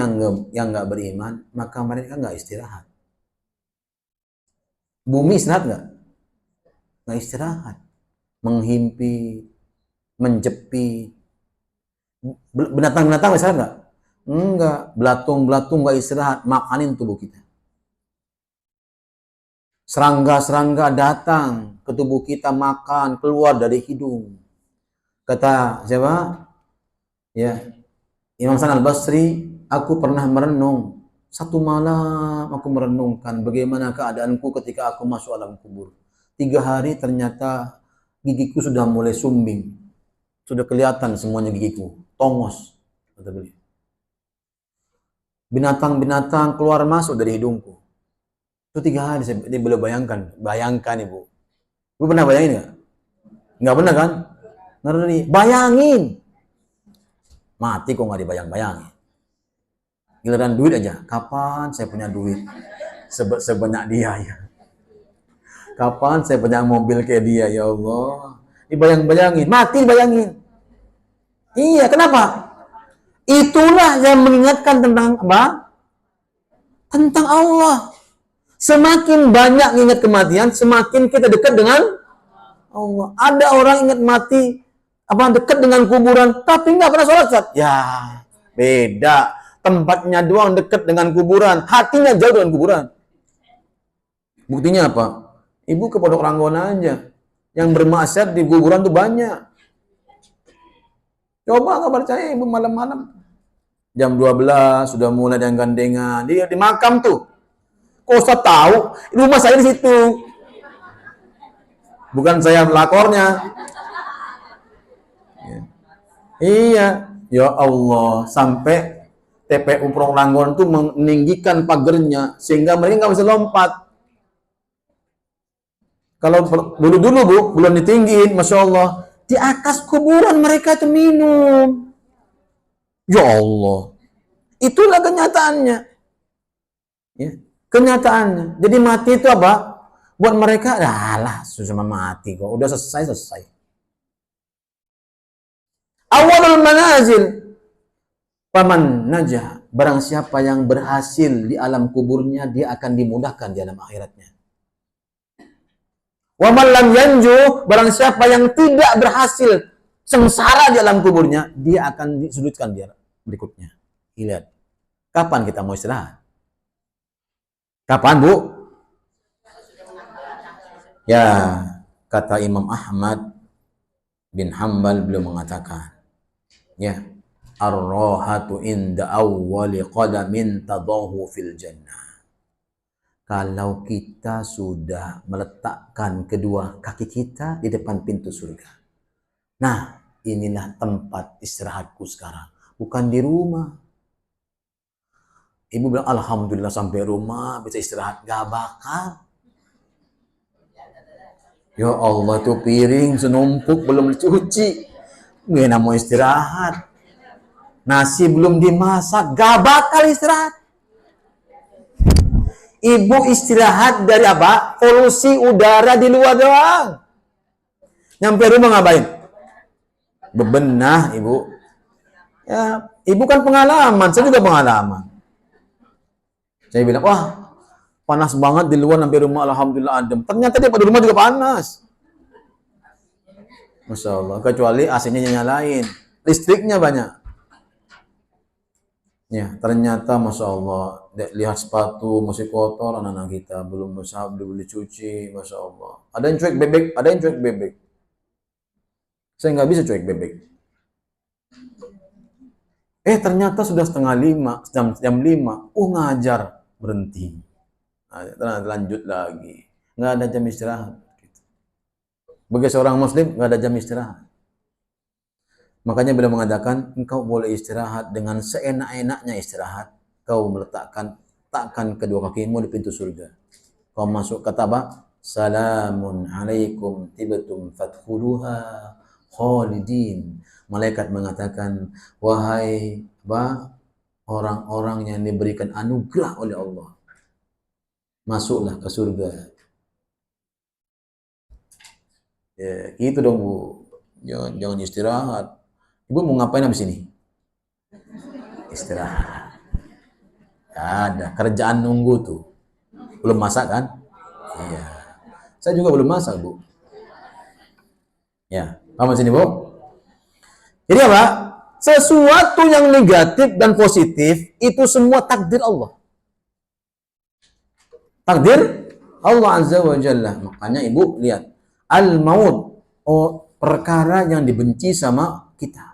yang nggak beriman, maka mereka nggak istirahat. Bumi istirahat nggak? Nggak istirahat. Menghimpi, menjepi. Binatang-binatang istirahat nggak? Enggak. Belatung-belatung nggak istirahat, makanin tubuh kita. Serangga-serangga datang ke tubuh kita, makan, keluar dari hidung. Kata siapa? Ya, Imam Hasan Al-Basri, aku pernah merenung. Satu malam aku merenungkan bagaimana keadaanku ketika aku masuk alam kubur. 3 hari ternyata gigiku sudah mulai sumbing. Sudah kelihatan semuanya gigiku. Tongos, kata beliau. Binatang-binatang keluar masuk dari hidungku. Itu 3 hari saya belum bayangkan. Bayangkan Ibu. Ibu pernah bayangin nggak? Nggak pernah kan? Ngeri. Bayangin. Mati kok nggak dibayang-bayangin. Giliran duit aja. Kapan saya punya duit sebanyak dia ya? Kapan saya punya mobil kayak dia ya Allah? Dibayang-bayangin. Mati bayangin. Iya, kenapa? Itulah yang mengingatkan tentang apa? Tentang Allah. Semakin banyak ingat kematian, semakin kita dekat dengan Allah. Ada orang ingat mati, dekat dengan kuburan, tapi nggak pernah sholat. Ya, beda. Tempatnya doang dekat dengan kuburan, hatinya jauh dengan kuburan. Buktinya apa? Ibu ke Pondok Ranggon aja. Yang bermaksiat di kuburan tuh banyak. Coba nggak percaya ibu malam-malam. Jam 12 sudah mulai dengan gandengan. Dia di makam tuh. Kok Ustaz tahu? Rumah saya di situ. Bukan saya lakornya. Iya. Ya Allah. Sampai TPU Pondok Ranggon tuh meninggikan pagernya. Sehingga mereka nggak bisa lompat. Kalau dulu-dulu Bu, belum ditinggiin. Masya Allah. Di atas kuburan mereka itu minum. Ya Allah. Itulah kenyataannya. Ya. Kenyataannya. Jadi mati itu apa? Buat mereka, lah, susah mati kok. Udah selesai. Awalul manazil. Paman najah. Barang siapa yang berhasil di alam kuburnya, dia akan dimudahkan di alam akhiratnya. Wa man lam yanju. Barang siapa yang tidak berhasil sengsara di alam kuburnya, dia akan disudutkan dia berikutnya. Lihat. Kapan kita mau istirahat? Kapan, Bu? Ya, kata Imam Ahmad bin Hanbal beliau mengatakan, ya, ar-rahatu inda awwali qadamin tadahu fil jannah. Kalau kita sudah meletakkan kedua kaki kita di depan pintu surga. Nah, inilah tempat istirahatku sekarang, bukan di rumah. Ibu bilang, alhamdulillah sampai rumah bisa istirahat. Gak bakal. Ya Allah, tuh piring senumpuk belum dicuci. Gak mau istirahat. Nasi belum dimasak. Gak bakal istirahat. Ibu istirahat dari apa? Polusi udara di luar doang. Nyampe rumah ngapain? Bebenah, Ibu. Ya, Ibu kan pengalaman, saya juga pengalaman. Saya bilang, wah, panas banget di luar, sampai rumah alhamdulillah adem. Ternyata dia pada rumah juga panas. Masya Allah, kecuali AC-nya nyalain. Listriknya banyak. Ya, ternyata Masya Allah, lihat sepatu masih kotor anak-anak kita, belum belum dicuci, Masya Allah. Ada yang cuek bebek, ada yang cuek bebek. Saya nggak bisa cuek bebek. Ternyata sudah setengah 5, jam 5. Ngajar, berhenti. Nah, lanjut lagi. Nggak ada jam istirahat. Bagi seorang muslim, nggak ada jam istirahat. Makanya beliau mengatakan, engkau boleh istirahat dengan seenak-enaknya istirahat. Kau takkan kedua kakimu di pintu surga. Kau masuk, kata apa? Salamun alaikum tibtum fadkhuluha khalidin. Malaikat mengatakan, wahai orang-orang yang diberikan anugerah oleh Allah, masuklah ke surga. Ya, itu dong Bu. Jangan istirahat. Ibu mau ngapain habis ini? Istirahat. Ada kerjaan nunggu tuh. Belum masak kan? Iya. Saya juga belum masak, Bu. Ya, paham sini, Bu? Jadi apa? Sesuatu yang negatif dan positif itu semua takdir Allah. Takdir Allah Azza wa Jalla. Makanya Ibu lihat, al-maut, perkara yang dibenci sama kita.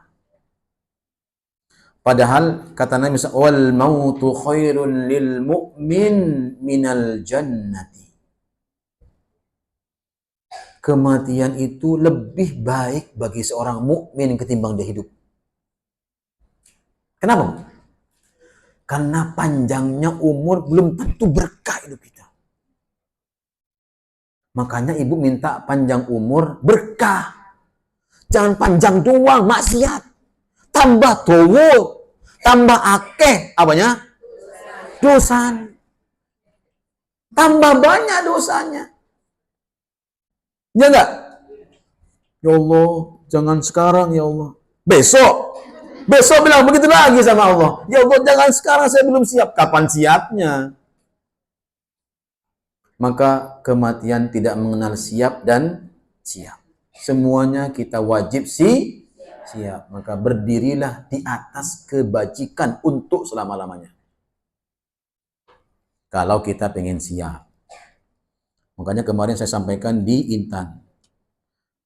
Padahal kata Nabi wal mautu khairun lil mu'min minal jannati. Kematian itu lebih baik bagi seorang mukmin ketimbang dia hidup. Kenapa? Karena panjangnya umur belum tentu berkah hidup kita. Makanya Ibu minta panjang umur berkah. Jangan panjang doang, maksiat. Tambah dowo, tambah akeh, apanya? Dosa. Tambah banyak dosanya. Ya enggak? Ya Allah, jangan sekarang ya Allah. Besok bilang begitu lagi sama Allah. Ya Allah, jangan sekarang, saya belum siap. Kapan siapnya? Maka kematian tidak mengenal siap dan siap. Semuanya kita wajib siap. Maka berdirilah di atas kebajikan untuk selama-lamanya. Kalau kita pengen siap. Makanya kemarin saya sampaikan di Intan.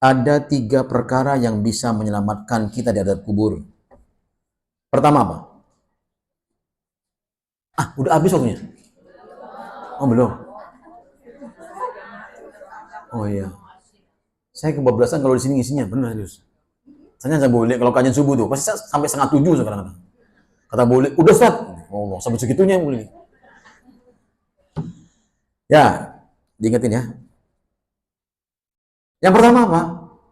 Ada 3 perkara yang bisa menyelamatkan kita di adab kubur. Pertama apa? Udah habis waktunya? Oh, belum? Oh iya. Saya kebablasan kalau di sini isinya, benar Yus. Saya boleh kalau kajian subuh tuh, pasti sampai 6:30 sekarang. Kata boleh, udah Ustaz. Oh, sampai segitunya boleh. Ya, diingetin ya. Yang pertama apa?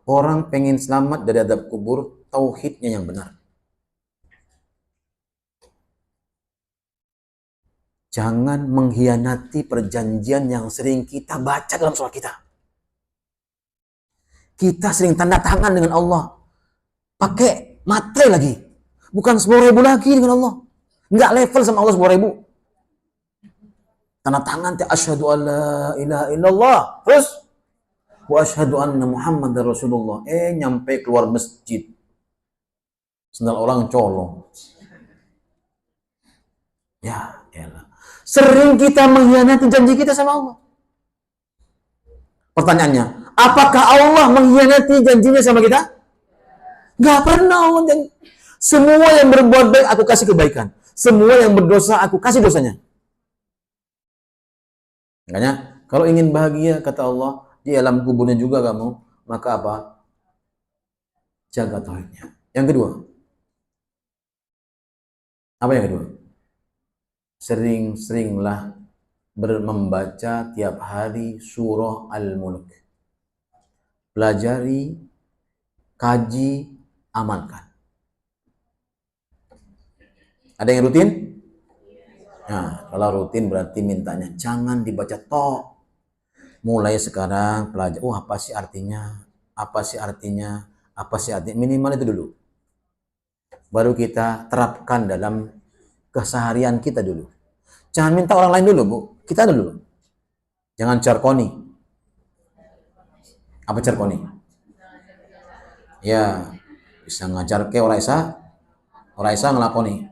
Orang pengen selamat dari adab kubur, tauhidnya yang benar. Jangan mengkhianati perjanjian yang sering kita baca dalam sholat kita. Kita sering tanda tangan dengan Allah. Pakai materai lagi. Bukan 10.000 lagi dengan Allah. Nggak level sama Allah 10.000. Tanda tangan, asyhadu an la ilaha illallah. Terus, wa asyhadu anna Muhammadar Rasulullah. Nyampe keluar masjid. Sendal orang colong. Ya, elah. Sering kita mengkhianati janji kita sama Allah. Pertanyaannya, apakah Allah mengkhianati janjinya sama kita? Gak pernah. Semua yang berbuat baik aku kasih kebaikan. Semua yang berdosa aku kasih dosanya. Makanya kalau ingin bahagia kata Allah di alam kuburnya juga kamu, maka apa? Jaga tauhidnya. Yang kedua, apa yang kedua? Sering-seringlah membaca tiap hari surah Al-Mulk. Pelajari, kaji, amalkan. Ada yang rutin? Nah, kalau rutin berarti mintanya jangan dibaca tok. Mulai sekarang pelajar, oh apa sih artinya? Apa sih artinya? Apa sih artinya? Minimal itu dulu. Baru kita terapkan dalam keseharian kita dulu. Jangan minta orang lain dulu, Bu. Kita dulu. Jangan jarkoni. Apa jarkoni? Ya, bisa ngajar ke orang isa ngelakoni.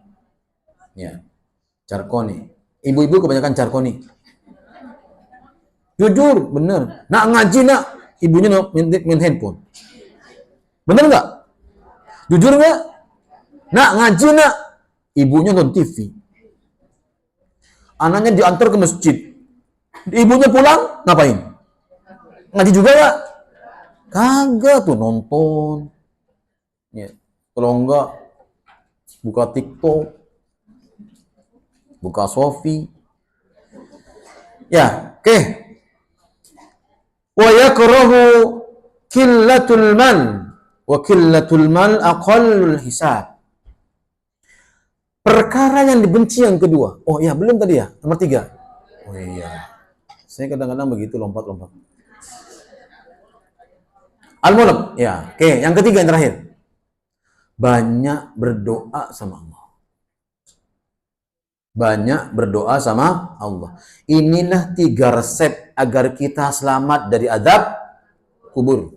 Ya, jarkoni. Ibu-ibu kebanyakan jarkoni. Jujur, bener. Nak ngaji nak, ibunya main handphone. Bener nggak? Jujur nggak? Nak ngaji nak, ibunya nonton TV. Anaknya diantar ke masjid. Ibunya pulang, ngapain? Ngaji juga nggak? Kagak tuh nonton. Ya. Kalau enggak, buka TikTok, buka Sofi. Ya, oke. Wa yakrahu qillatul mal wa qillatul mal aqallul hisab. Perkara yang dibenci yang kedua. Oh ya, belum tadi ya, nomor 3. Oh iya. Saya kadang-kadang begitu lompat-lompat. Al-Mulk. Ya, oke, yang ketiga yang terakhir. Banyak berdoa sama Allah. Banyak berdoa sama Allah. Inilah 3 resep agar kita selamat dari adab kubur.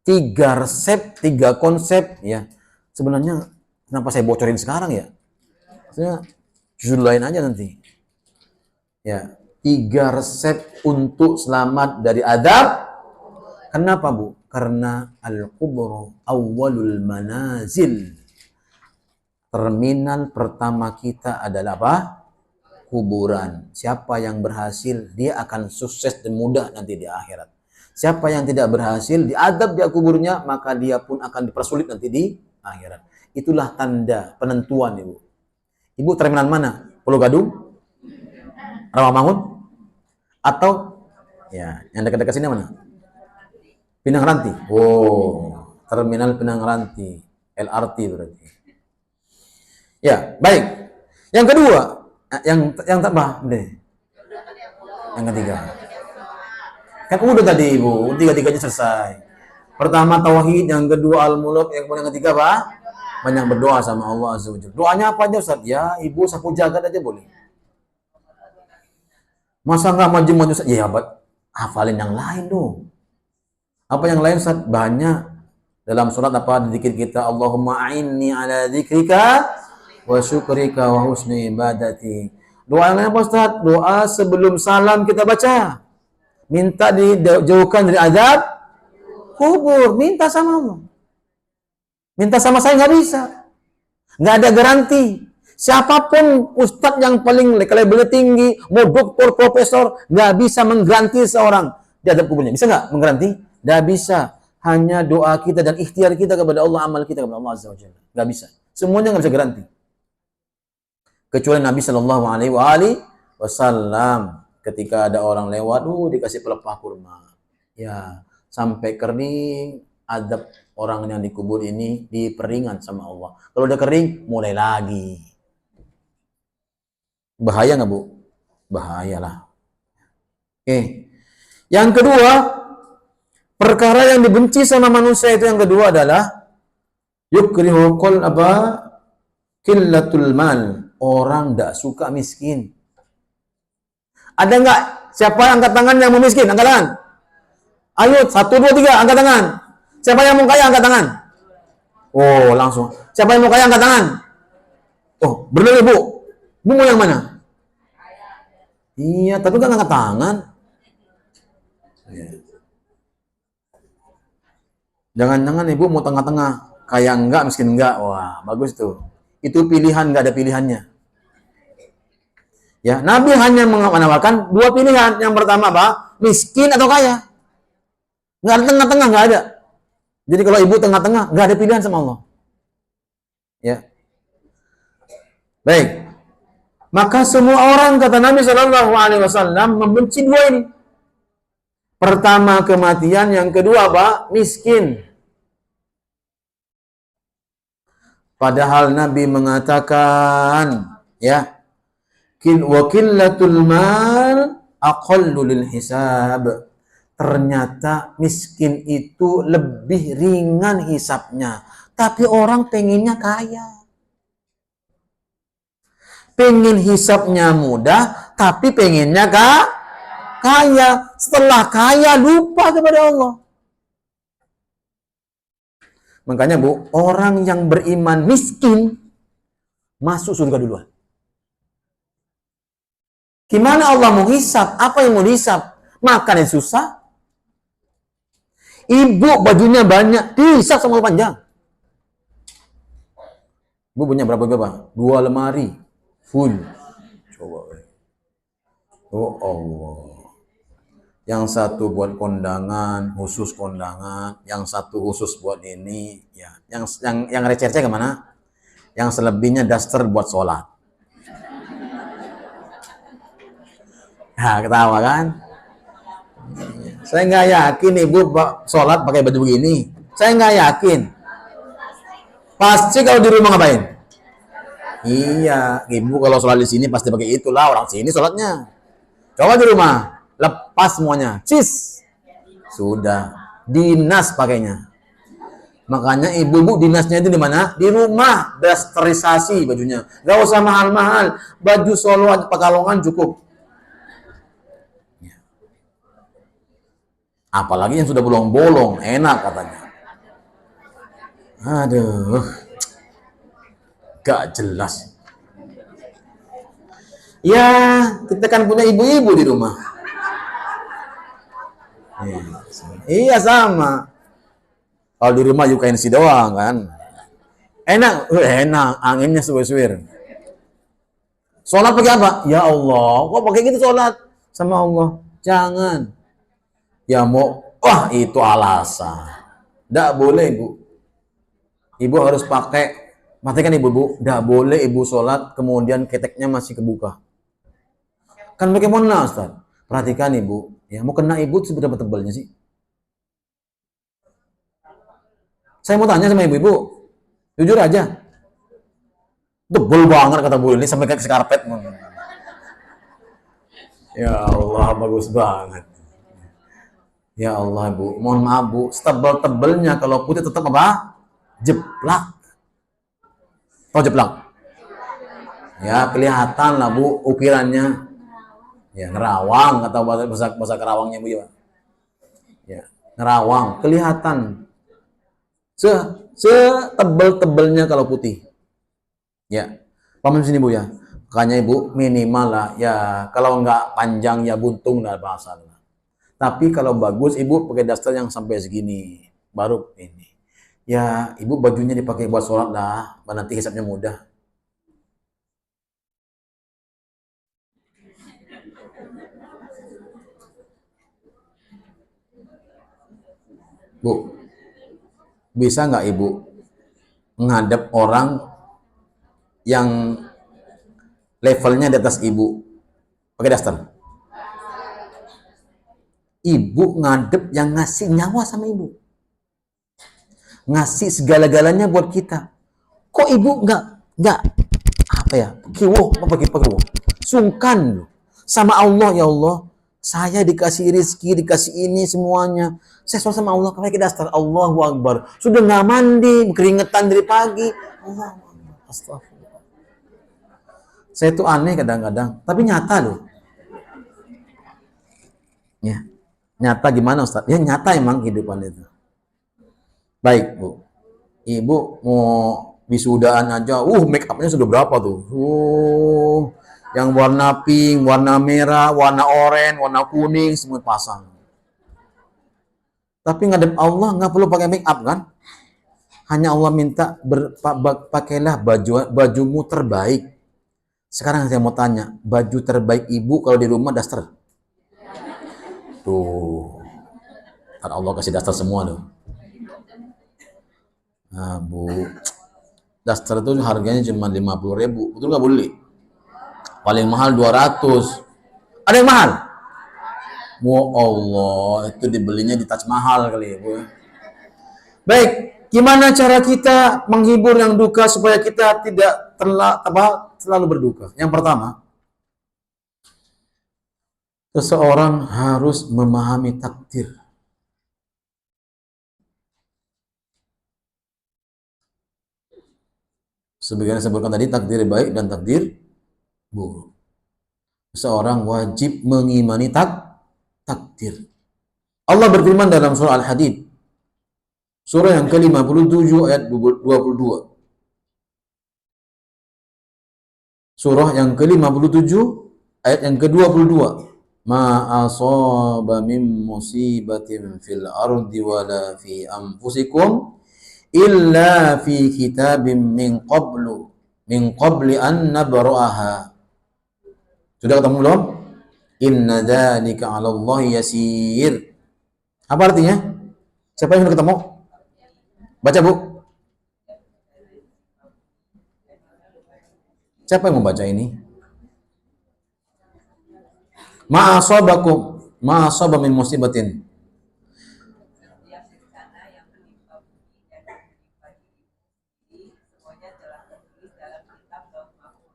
3 resep, 3 konsep ya. Sebenarnya kenapa saya bocorin sekarang ya? Maksudnya judul lain aja nanti. Ya, 3 resep untuk selamat dari adab. Kenapa, Bu? Karena al-kubur awwalul manazil. Terminal pertama kita adalah apa? Kuburan. Siapa yang berhasil, dia akan sukses dan mudah nanti di akhirat. Siapa yang tidak berhasil, diadab di kuburnya, maka dia pun akan dipersulit nanti di akhirat. Itulah tanda penentuan, Ibu. Ibu terminal mana? Pulau Gadung? Rawamangun? Atau ya, yang dekat-dekat sini mana? Pinang Ranti. Oh, terminal Pinang Ranti. LRT berarti. Ya, baik. Yang kedua, yang tambah deh. Yang ketiga. Kan udah tadi, Ibu. 3-3-nya selesai. Pertama tauhid, yang kedua al-mulk, yang ketiga apa? Banyak berdoa sama Allah Azza wa Jalla. Doanya apa aja, Ustaz? Ya, Ibu sapu jagat aja boleh. Masa nggak maju-maju saja? Ya, hafalin yang lain dong. Apa yang lain, Ustaz? Banyak. Dalam surat apa? Zikir kita, Allahumma a'inni ala zikrika wa syukrika wa husni ibadati. Doa yang lain apa, Ustaz? Doa sebelum salam kita baca. Minta dijauhkan dari azab kubur. Minta sama Allah. Minta sama saya nggak bisa. Nggak ada garansi. Siapapun ustadz yang paling labelnya tinggi, mau doktor, profesor, nggak bisa mengganti seorang di azab kuburnya. Bisa nggak mengganti? Nggak bisa. Hanya doa kita dan ikhtiar kita kepada Allah, amal kita kepada Allah Azza wa Jalla. Nggak bisa. Semuanya nggak bisa garanti. Kecuali Nabi Shallallahu Alaihi Wasallam ketika ada orang lewat, dikasih pelepah kurma, ya sampai kering, adab orang yang dikubur ini diperingat sama Allah. Kalau udah kering, mulai lagi. Bahaya nggak, Bu? Bahayalah. Oke. Yang kedua, perkara yang dibenci sama manusia itu yang kedua adalah yukrihu qul apa? Qillatul mal. Orang tidak suka miskin. Ada nggak? Siapa yang angkat tangan yang mau miskin? Angkat tangan. Ayo, 1, 2, 3, angkat tangan. Siapa yang mau kaya, angkat tangan. Oh, langsung. Siapa yang mau kaya, angkat tangan. Oh, benar, Bu. Bu mau yang mana? Iya, tapi kan angkat tangan. Jangan-jangan Ibu mau tengah-tengah. Kaya enggak, miskin enggak. Wah, bagus tuh. Itu pilihan, nggak ada pilihannya. Ya, Nabi hanya menawarkan 2 pilihan. Yang pertama apa? Miskin atau kaya. Nggak ada tengah-tengah, nggak ada. Jadi kalau Ibu tengah-tengah, nggak ada pilihan sama Allah. Ya. Baik. Maka semua orang, kata Nabi Shallallahu Alaihi Wasallam, membenci 2 ini. Pertama kematian, yang kedua apa? Miskin. Padahal Nabi mengatakan, ya, Wa qillatul mal aqallu lil hisab. Ternyata miskin itu lebih ringan hisapnya. Tapi orang pengennya kaya. Pengen hisapnya mudah, tapi pengennya kaya. Setelah kaya lupa kepada Allah. Makanya Bu, orang yang beriman miskin masuk surga duluan. Gimana Allah mau hisap? Apa yang mau dihisap? Makan yang susah. Ibu bajunya banyak, dihisap sama Allah panjang. Ibu punya berapa? 2 lemari full. Coba. Oh Allah. Yang satu buat kondangan, khusus kondangan, yang satu khusus buat ini, ya. Yang receh-receh kemana? Yang selebihnya daster buat sholat. Nah, ketawa kan? Saya nggak yakin ibu sholat pakai baju begini. Saya nggak yakin. Pasti kalau di rumah ngapain? Iya, ibu kalau sholat di sini pasti pakai itulah, orang sini sholatnya. Coba di rumah, lepas semuanya, cis, sudah dinas pakainya. Makanya ibu-ibu dinasnya itu di mana? Di rumah, dasterisasi bajunya. Gak usah mahal-mahal, baju Solo aja Pekalongan cukup. Apalagi yang sudah bolong-bolong, enak katanya. Aduh, gak jelas. Ya, kita kan punya ibu-ibu di rumah. Iya sama. Kalau di rumah juga UKNC doang kan. Enak, anginnya suwir-suwir. Sholat pakai apa? Ya Allah, kok pakai gitu sholat sama Allah? Jangan. Ya mau, wah itu alasan. Nggak boleh ibu. Ibu harus pakai, matikan ibu-ibu. Nggak boleh ibu sholat, kemudian keteknya masih kebuka. Kan bagaimana Ustaz? Perhatikan ibu, ya mau kena ibu seberapa tebalnya sih? Saya mau tanya sama ibu-ibu, jujur aja. Tebel banget kata Bu ini sampai kayak sekarpet. Ya Allah, bagus banget. Ya Allah Bu, mohon maaf Bu, setebel-tebelnya kalau putih tetap apa? Jeplak. Tahu jeplak? Ya kelihatan lah Bu ukirannya. Ya nerawang atau bahasa Kerawangnya Bu ya. Ya, nerawang kelihatan. Setebel-tebelnya kalau putih. Ya, paham sini Bu ya. Makanya Ibu minimal lah ya kalau nggak panjang ya buntung lah bahasa. Tapi kalau bagus Ibu pakai daster yang sampai segini baru ini. Ya Ibu bajunya dipakai buat sholat lah, nanti hisapnya mudah. Bu, bisa nggak Ibu ngadep orang yang levelnya di atas Ibu pakai daster? Ibu ngadep yang ngasih nyawa sama Ibu, ngasih segala-galanya buat kita. Kok Ibu nggak apa ya? Kiwo, apa kiwo? Sungkan sama Allah, ya Allah. Saya dikasih rizki, dikasih ini semuanya. Saya sholat sama Allah, pakai daster. Allahu Akbar. Sudah nggak mandi, keringetan dari pagi. Allahu Akbar. Astagfirullah. Saya tuh aneh kadang-kadang, tapi nyata loh. Ya, nyata gimana Ustaz? Ya nyata emang kehidupan itu. Baik Bu, Ibu mau wisudaan aja, make upnya sudah berapa tuh? Yang warna pink, warna merah, warna oranye, warna kuning, semua pasang. Tapi ngadep Allah nggak perlu pakai make up kan? Hanya Allah minta pakailah bajumu terbaik. Sekarang saya mau tanya, baju terbaik Ibu kalau di rumah daster? Tuh, kan Allah kasih daster semua tuh. Nah Bu, daster itu harganya cuma 50.000, betul nggak beli? Paling mahal 200. Ada yang mahal? Wah Allah, itu dibelinya di Taj Mahal kali ya Bu. Baik, gimana cara kita menghibur yang duka supaya kita tidak selalu berduka? Yang pertama, Seseorang harus memahami takdir. Sebagaimana saya sebutkan tadi, takdir baik dan takdir buruk. Seseorang wajib mengimani takdir. Allah berfirman dalam surah Al-Hadid, surah yang ke-57 ayat 22. Surah yang ke-57 ayat yang ke-22. Ma asaba min musibatin fil ardi wala fi anfusikum illa fi kitabim min qabli an nabra'aha. Sudah ketemu belum? Inna dzalika 'ala Allah yasir. Apa artinya? Siapa yang sudah ketemu? Baca, Bu. Siapa yang membaca ini? Ma asaba min musibatin.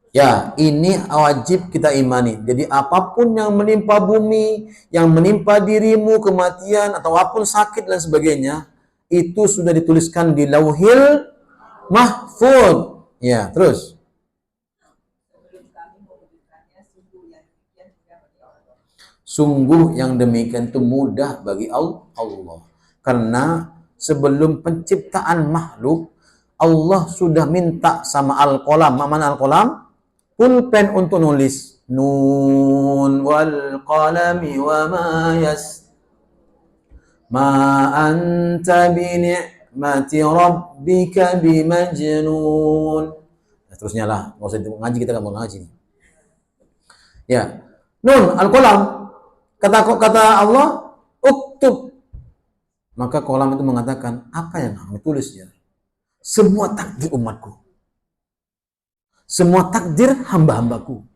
Ya, ini wajib kita imani. Jadi apapun yang menimpa bumi, yang menimpa dirimu, kematian, atau apapun sakit dan sebagainya, itu sudah dituliskan di Lauhil Mahfuz. Ya, terus. Sungguh yang demikian itu mudah bagi Allah. Karena sebelum penciptaan makhluk, Allah sudah minta sama Al-Qalam. Mana Al-Qalam? Pulpen untuk nulis. Nun wal qalami wa ma ma anta bi ni'mati rabbika bimajnun. Terusnya lah, mau usah ngaji, kita nggak mau ngaji. Ya, Nun Al-Qalam. Kata Allah, uktub. Maka kolam itu mengatakan, apa yang kami tulis ya? Semua takdir umatku. Semua takdir hamba-hambaku.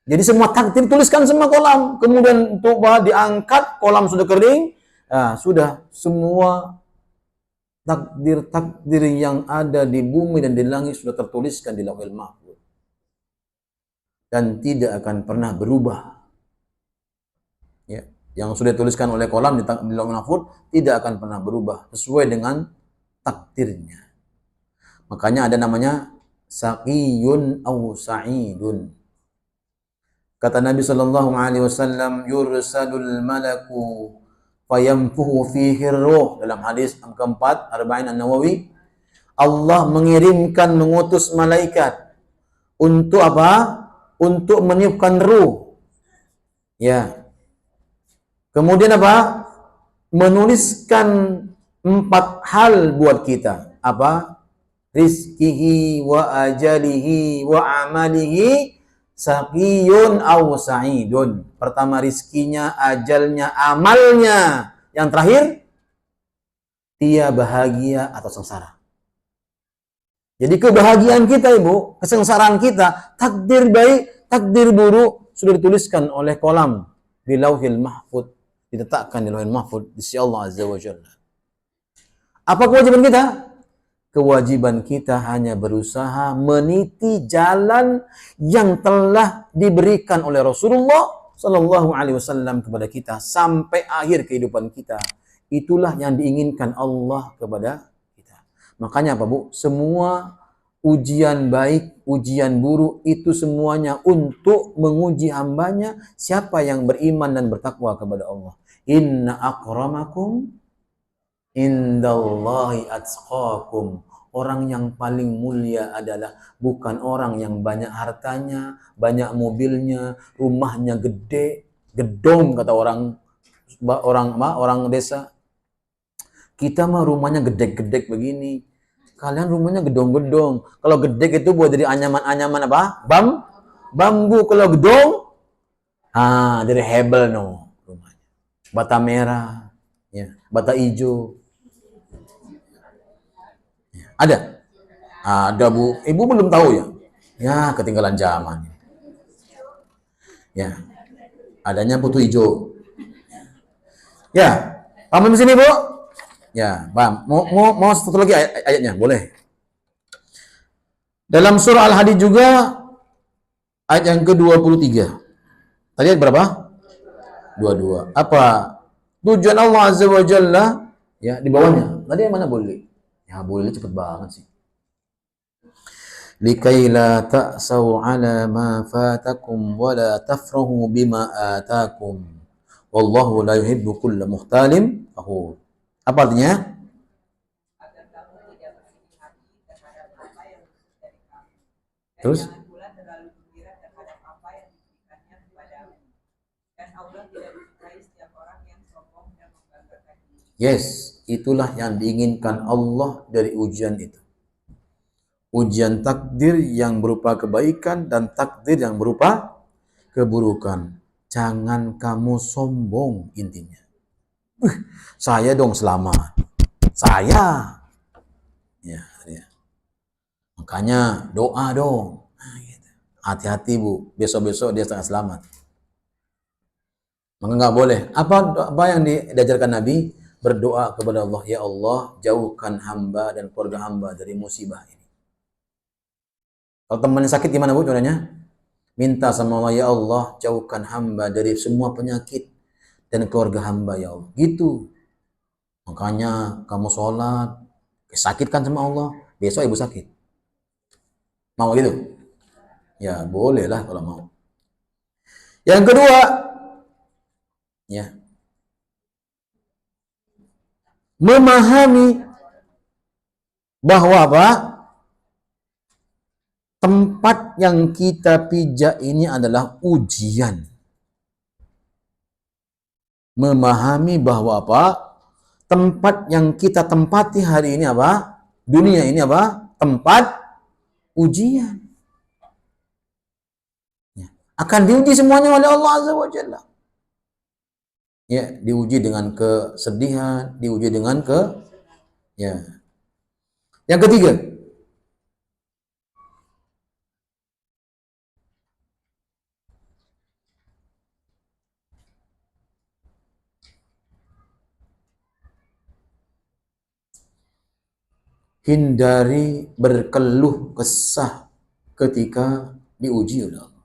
Jadi semua takdir tuliskan semua kolam. Kemudian untuk diangkat, kolam sudah kering. Nah, sudah semua takdir-takdir yang ada di bumi dan di langit sudah tertuliskan di Lauhul Mahfuz. Dan tidak akan pernah berubah. Ya, yang sudah dituliskan oleh kolam di Lauhul Mahfuz tidak akan pernah berubah sesuai dengan takdirnya. Makanya ada namanya saqiyun aw sa'idun. Kata Nabi sallallahu alaihi wasallam, yursalul malaku fayamfuhu fihi ruh, dalam hadis keempat Arba'in An-Nawawi, Allah mengutus malaikat untuk apa? Untuk meniupkan ruh. Ya. Kemudian apa? Menuliskan 4 hal buat kita. Apa? Rizkihi wa ajalihi wa amalihi saqiyun aw sa'idun. Pertama rizkinya, ajalnya, amalnya. Yang terakhir, dia bahagia atau sengsara. Jadi kebahagiaan kita, Ibu, kesengsaraan kita, takdir baik, takdir buruk sudah dituliskan oleh kolam di Lauhil Mahfuz. Diletakkan di Lauhul Mahfuz di sisi Allah Azza wa Jalla. Apa kewajiban kita? Kewajiban kita hanya berusaha meniti jalan yang telah diberikan oleh Rasulullah Sallallahu Alaihi Wasallam kepada kita sampai akhir kehidupan kita. Itulah yang diinginkan Allah kepada kita. Makanya apa, Bu? Semua ujian baik, ujian buruk itu semuanya untuk menguji hambanya siapa yang beriman dan bertakwa kepada Allah. Inna akramakum indallahi atqakum. Orang yang paling mulia adalah bukan orang yang banyak hartanya, banyak mobilnya, rumahnya gede, gedong kata orang desa. Kita mah rumahnya gede-gede begini. Kalian rumahnya gedong-gedong. Kalau gede itu buat dari anyaman-anyaman apa? Bambu. Kalau gedong, dari hebel no. Bata merah, ya, bata hijau. Ya, ada Bu. Ibu belum tahu ya? Ya, ketinggalan zaman. Ya, adanya putu hijau. Ya, paham di sini Bu? Ya, paham. Mau satu lagi ayatnya, boleh. Dalam surah Al-Hadid juga ayat yang ke-23. Tadi ayat berapa? Dua-dua. Apa tujuan Allah Azza wa Jalla? Ya, di bawahnya. Tadi yang mana boleh? Ya, boleh cepet banget sih. Likai la ta'sau ala ma fatakum wa la tafrahu bima atakum. Wallahu la yuhibbu kulla muhtalim fakhur. Apa artinya? Agar kamu tidak bersedih hati terhadap apa yang luput dari kamu. Dan Terus? jangan pula terlalu gembira terhadap apa yang diberikannya kepadamu. Dan Allah tidak disukai setiap orang yang sombong dan membanggakan diri. Yes, itulah yang diinginkan Allah dari ujian itu. Ujian takdir yang berupa kebaikan dan takdir yang berupa keburukan. Jangan kamu sombong intinya. Saya dong selamat. Saya. Ya, ya. Makanya doa dong. Nah, gitu. Hati-hati Bu, besok-besok dia setengah selamat. Maka nggak boleh. Apa yang diajarkan Nabi? Berdoa kepada Allah, ya Allah, jauhkan hamba dan keluarga hamba dari musibah ini. Kalau temannya sakit gimana Bu caranya? Minta sama Allah, ya Allah, jauhkan hamba dari semua penyakit dan keluarga hamba, ya Allah. Gitu. Makanya kamu sholat, sakitkan sama Allah, besok ibu sakit. Mau gitu? Ya boleh lah kalau mau. Yang kedua, ya, memahami bahwa apa? Tempat yang kita pijak ini adalah ujian. Memahami bahwa apa? Tempat yang kita tempati hari ini apa? Dunia ini apa? Tempat ujian. Ya. Akan diuji semuanya oleh Allah Azza wa Jalla. Ya, diuji dengan kesedihan, diuji dengan ya. Yang ketiga, hindari berkeluh kesah ketika diuji oleh Allah.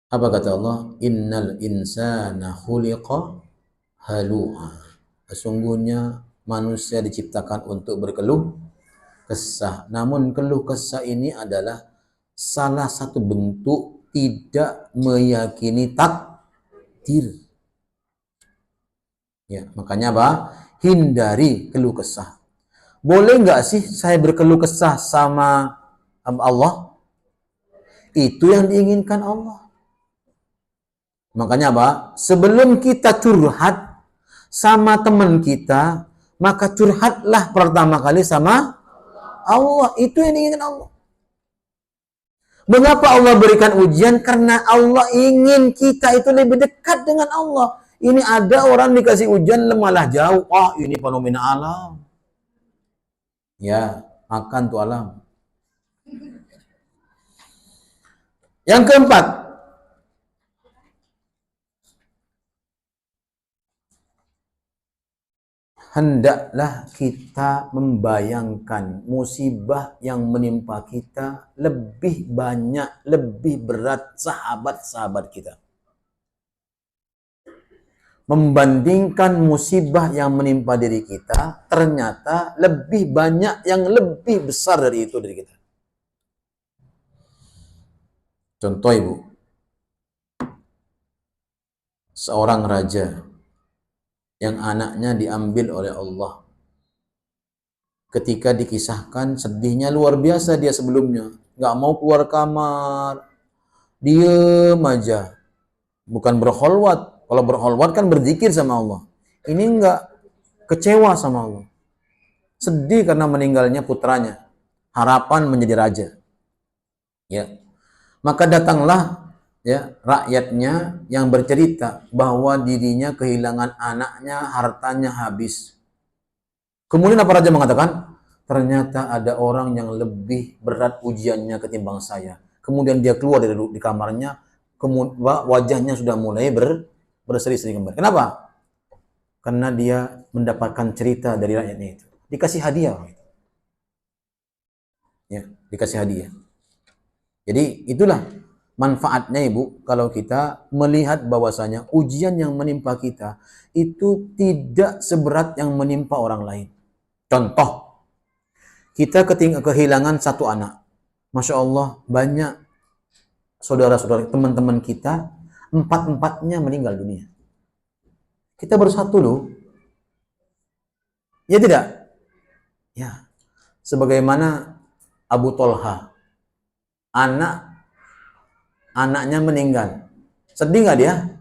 Apa kata Allah? Innal insana khuliqa halu'a. Sesungguhnya manusia diciptakan untuk berkeluh kesah. Namun keluh kesah ini adalah salah satu bentuk tidak meyakini takdir. Ya, makanya apa? Hindari keluh kesah. Boleh nggak sih saya berkeluh kesah sama Allah? Itu yang diinginkan Allah. Makanya apa? Sebelum kita curhat sama teman kita, maka curhatlah pertama kali sama Allah. Itu yang diinginkan Allah. Mengapa Allah berikan ujian? Karena Allah ingin kita itu lebih dekat dengan Allah. Ini ada orang dikasih ujian malah jauh. Oh, ini fenomena alam. Ya, makan tuh alam. Yang keempat, hendaklah kita membayangkan musibah yang menimpa kita lebih banyak, lebih berat sahabat-sahabat kita. Membandingkan musibah yang menimpa diri kita, ternyata lebih banyak yang lebih besar dari itu dari kita. Contoh Ibu, seorang raja yang anaknya diambil oleh Allah. Ketika dikisahkan sedihnya luar biasa dia sebelumnya. Nggak mau keluar kamar, diem aja. Bukan berkholwat. Kalau berkholwat kan berzikir sama Allah. Ini nggak, kecewa sama Allah. Sedih karena meninggalnya putranya. Harapan menjadi raja. Ya. Maka datanglah ya rakyatnya yang bercerita bahwa dirinya kehilangan anaknya, hartanya habis. Kemudian apa raja mengatakan? Ternyata ada orang yang lebih berat ujiannya ketimbang saya. Kemudian dia keluar dari di kamarnya, kemudian wajahnya sudah mulai berseri-seri kembali. Kenapa? Karena dia mendapatkan cerita dari rakyatnya itu. Dikasih hadiah. Ya, dikasih hadiah. Jadi itulah manfaatnya Ibu kalau kita melihat bahwasanya ujian yang menimpa kita itu tidak seberat yang menimpa orang lain. Contoh, kita kehilangan satu anak. Masya Allah, banyak saudara-saudara, teman-teman kita, empat-empatnya meninggal dunia. Kita baru satu loh. Ya tidak? Ya. Sebagaimana Abu Tolha, anaknya meninggal. Sedih nggak dia?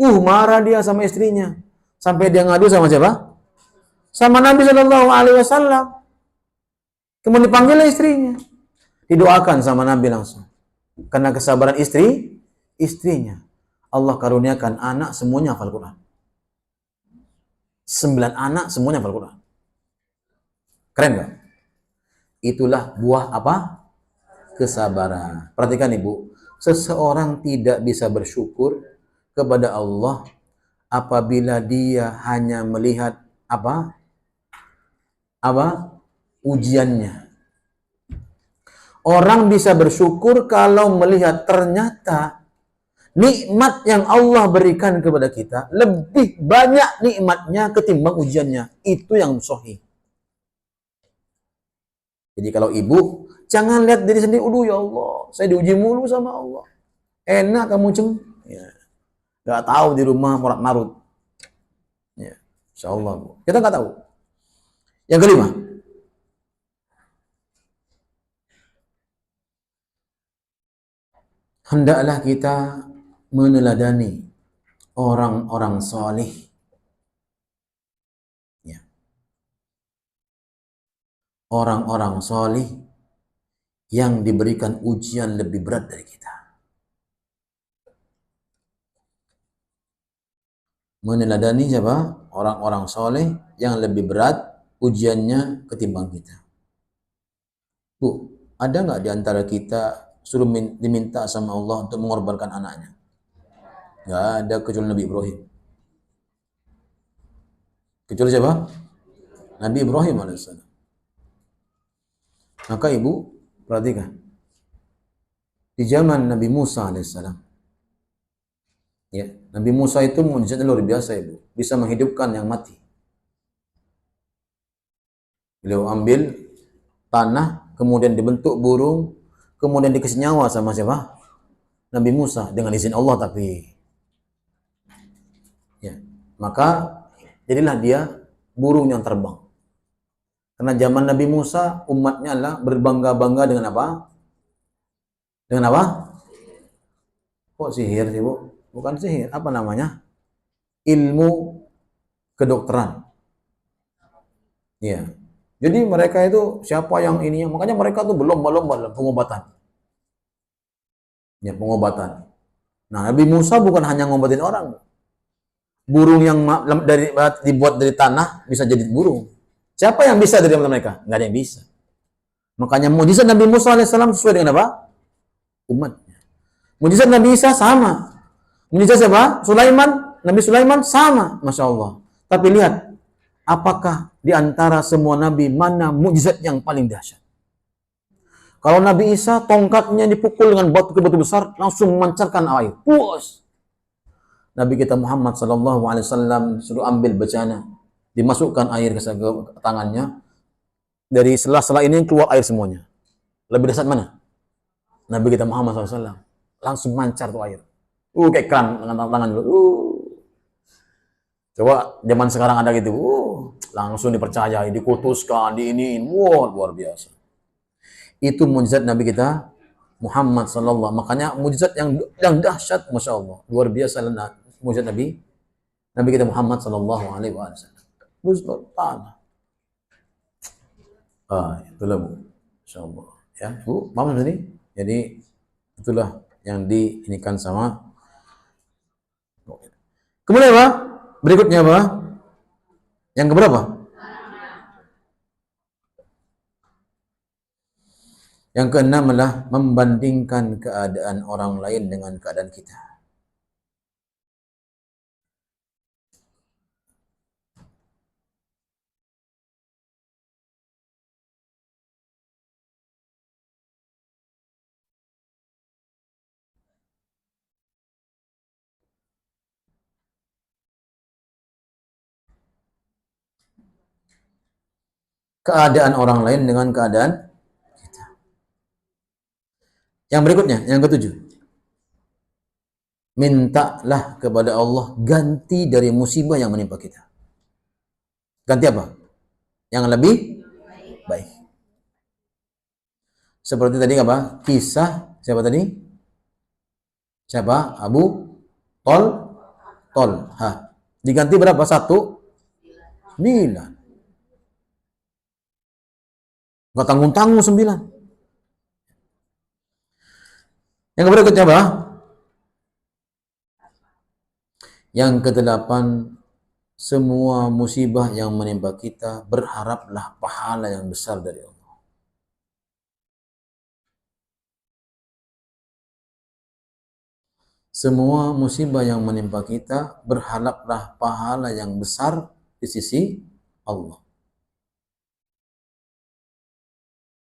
Marah dia sama istrinya. Sampai dia ngadu sama siapa? Sama Nabi Shallallahu Alaihi Wasallam. Kemudian dipanggil istrinya. Didoakan sama Nabi langsung. Karena kesabaran istrinya. Allah karuniakan anak semuanya hafal Quran. 9 anak semuanya hafal Quran. Keren nggak? Itulah buah apa? Kesabaran. Perhatikan Ibu, seseorang tidak bisa bersyukur kepada Allah apabila dia hanya melihat apa ujiannya. Orang bisa bersyukur kalau melihat ternyata nikmat yang Allah berikan kepada kita lebih banyak nikmatnya ketimbang ujiannya. Itu yang sahih. Jadi kalau ibu jangan lihat diri sendiri, ya Allah, saya diuji mulu sama Allah. Enak kamu ya. Gak tahu di rumah marut-marut. Ya, insya Allah Bu. Kita gak tahu. Yang kelima, hendaklah kita meneladani orang-orang salih. Ya. Orang-orang salih yang diberikan ujian lebih berat dari kita. Meneladani siapa? Orang-orang soleh yang lebih berat ujiannya ketimbang kita. Bu, ada nggak di antara kita suruh diminta sama Allah untuk mengorbankan anaknya? Nggak ada kecuali Nabi Ibrahim. Kecuali siapa? Nabi Ibrahim alaihissalam. Maka ibu perhatikan, di zaman Nabi Musa alaihissalam, ya, Nabi Musa itu mukjizatnya luar biasa ibu, bisa menghidupkan yang mati. Beliau ambil tanah, kemudian dibentuk burung, kemudian dikasih nyawa sama siapa? Nabi Musa dengan izin Allah tapi. Ya, maka jadilah dia burung yang terbang. Karena zaman Nabi Musa umatnya adalah berbangga-bangga dengan apa? Dengan apa? Kok sihir sih Bu? Bukan sihir, apa namanya? Ilmu kedokteran. Ya. Jadi mereka itu siapa yang ini, makanya mereka tuh berlomba-lomba dalam pengobatan. Ya, pengobatan. Nah, Nabi Musa bukan hanya ngobatin orang. Burung yang dibuat dari tanah bisa jadi burung. Siapa yang bisa dari mereka? Nggak ada yang bisa. Makanya mujizat Nabi Musa alaihissalam sesuai dengan apa? Umatnya. Mujizat Nabi Isa sama. Mujizat siapa? Sulaiman, Nabi Sulaiman sama, masya Allah. Tapi lihat, apakah di antara semua nabi mana mujizat yang paling dahsyat? Kalau Nabi Isa tongkatnya dipukul dengan batu besar langsung memancarkan air. Puas. Nabi kita Muhammad sallallahu alaihi wasallam suruh ambil bejana, dimasukkan air ke tangannya. Dari sela-sela ini keluar air semuanya. Lebih dahsyat mana? Nabi kita Muhammad SAW langsung mancar tuh air. Kayak keran dengan tangan dulu. Coba zaman sekarang ada gitu. Langsung dipercayai, dikutuskan, diiniin. Luar biasa. Itu mujizat Nabi kita Muhammad SAW. Makanya mujizat yang dahsyat, masya Allah. Luar biasa mujizat Nabi kita Muhammad SAW. Mujizat tanah. Itulah Bu. Insya Allah. Ya, Bu, paham tadi? Jadi itulah yang diinikan sama. Kemudian apa? Berikutnya apa? Yang keberapa? Yang keenam adalah membandingkan keadaan orang lain dengan keadaan kita. keadaan orang lain dengan keadaan kita. Yang berikutnya, yang ketujuh. Mintalah kepada Allah ganti dari musibah yang menimpa kita. Ganti apa? Yang lebih baik. Seperti tadi apa? Kisah siapa tadi? Siapa? Abu Tolha. Diganti berapa? 9. Nggak tanggung-tanggung 9. Yang berikutnya apa? Yang ke-8, semua musibah yang menimpa kita berharaplah pahala yang besar dari Allah. Semua musibah yang menimpa kita berharaplah pahala yang besar di sisi Allah.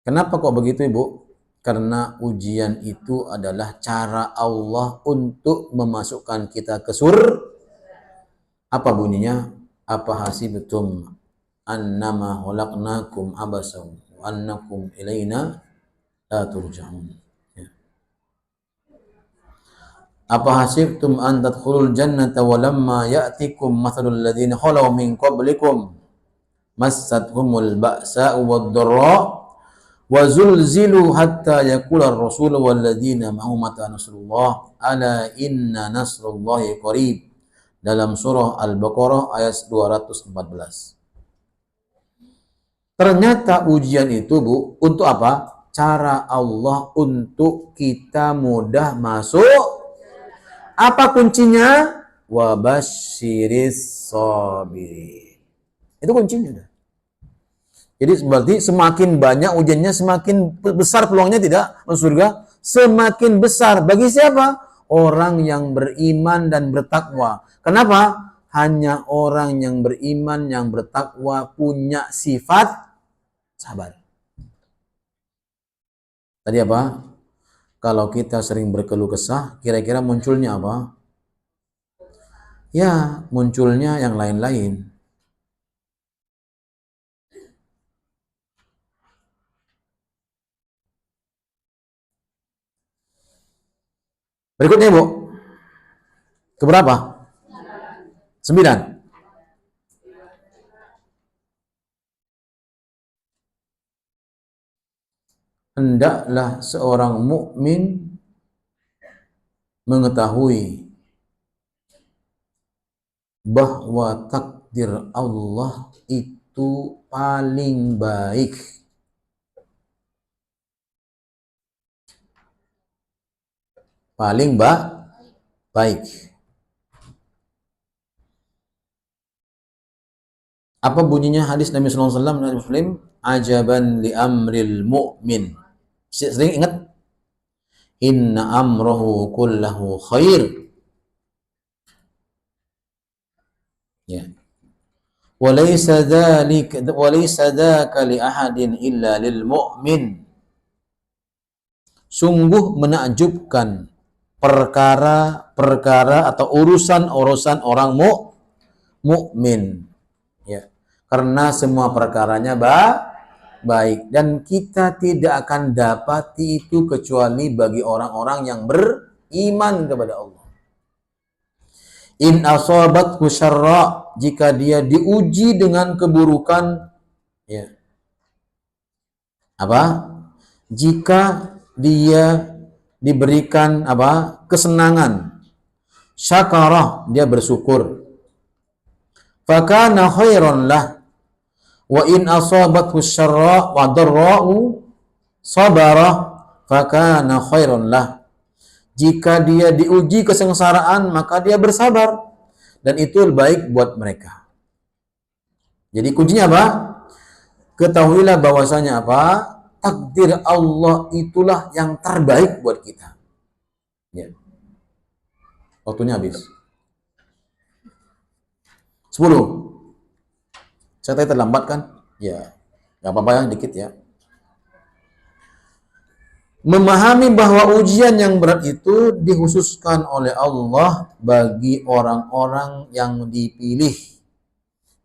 Kenapa kok begitu, Ibu? Karena ujian itu adalah cara Allah untuk memasukkan kita ke surga. Apa bunyinya? Apa hasibtum annama khalaqnakum abasan wa annakum ilaina la turja'un. Ya. Apa hasibtum an tadkhulul jannata wa lamma ya'tikum mathalul ladzina khalaw min qablikum massathumul ba'sa'u wad-dharra wa zulzilu hatta yaqula ar-rasulu wal ladzina ma'ahu mata nasrullah ala inna nasrullahi qarib. Dalam surah Al-Baqarah ayat 214. Ternyata ujian itu, Bu, untuk apa? Cara Allah untuk kita mudah masuk. Apa kuncinya? Wabasyiris sabirin. Itu kuncinya. Jadi berarti semakin banyak ujiannya, semakin besar peluangnya tidak masuk surga. Semakin besar. Bagi siapa? Orang yang beriman dan bertakwa. Kenapa? Hanya orang yang beriman, yang bertakwa, punya sifat sabar. Tadi apa? Kalau kita sering berkeluh kesah, kira-kira munculnya apa? Ya, munculnya yang lain-lain. Berikutnya, Bu. Keberapa? 9. Hendaklah seorang mukmin mengetahui bahwa takdir Allah itu paling baik. Paling baik. Apa bunyinya hadis Nabi sallallahu alaihi wasallam dari Muslim? Ajaban li amril mu'min. Sering ingat? Inna amrahu kullahu khair. Ya. Walaysa dzaka li ahadin illa lil mu'min. Sungguh menakjubkan perkara atau urusan orang mukmin. Ya. Karena semua perkaranya baik dan kita tidak akan dapati itu kecuali bagi orang-orang yang beriman kepada Allah. In asabathu syarra, jika dia diuji dengan keburukan, ya. Apa? Jika dia diberikan apa? Kesenangan. Syakarah, dia bersyukur. Fakana khairan lah. Wa in asabathu syarra wa darra'u sabara fakana khairan lah. Jika dia diuji kesengsaraan, maka dia bersabar dan itu baik buat mereka. Jadi kuncinya apa? Ketahuilah bahwasanya apa? Takdir Allah itulah yang terbaik buat kita. Ya. Waktunya habis. 10. Saya tadi terlambat kan? Ya, nggak apa-apa ya, dikit ya. Memahami bahwa ujian yang berat itu dikhususkan oleh Allah bagi orang-orang yang dipilih.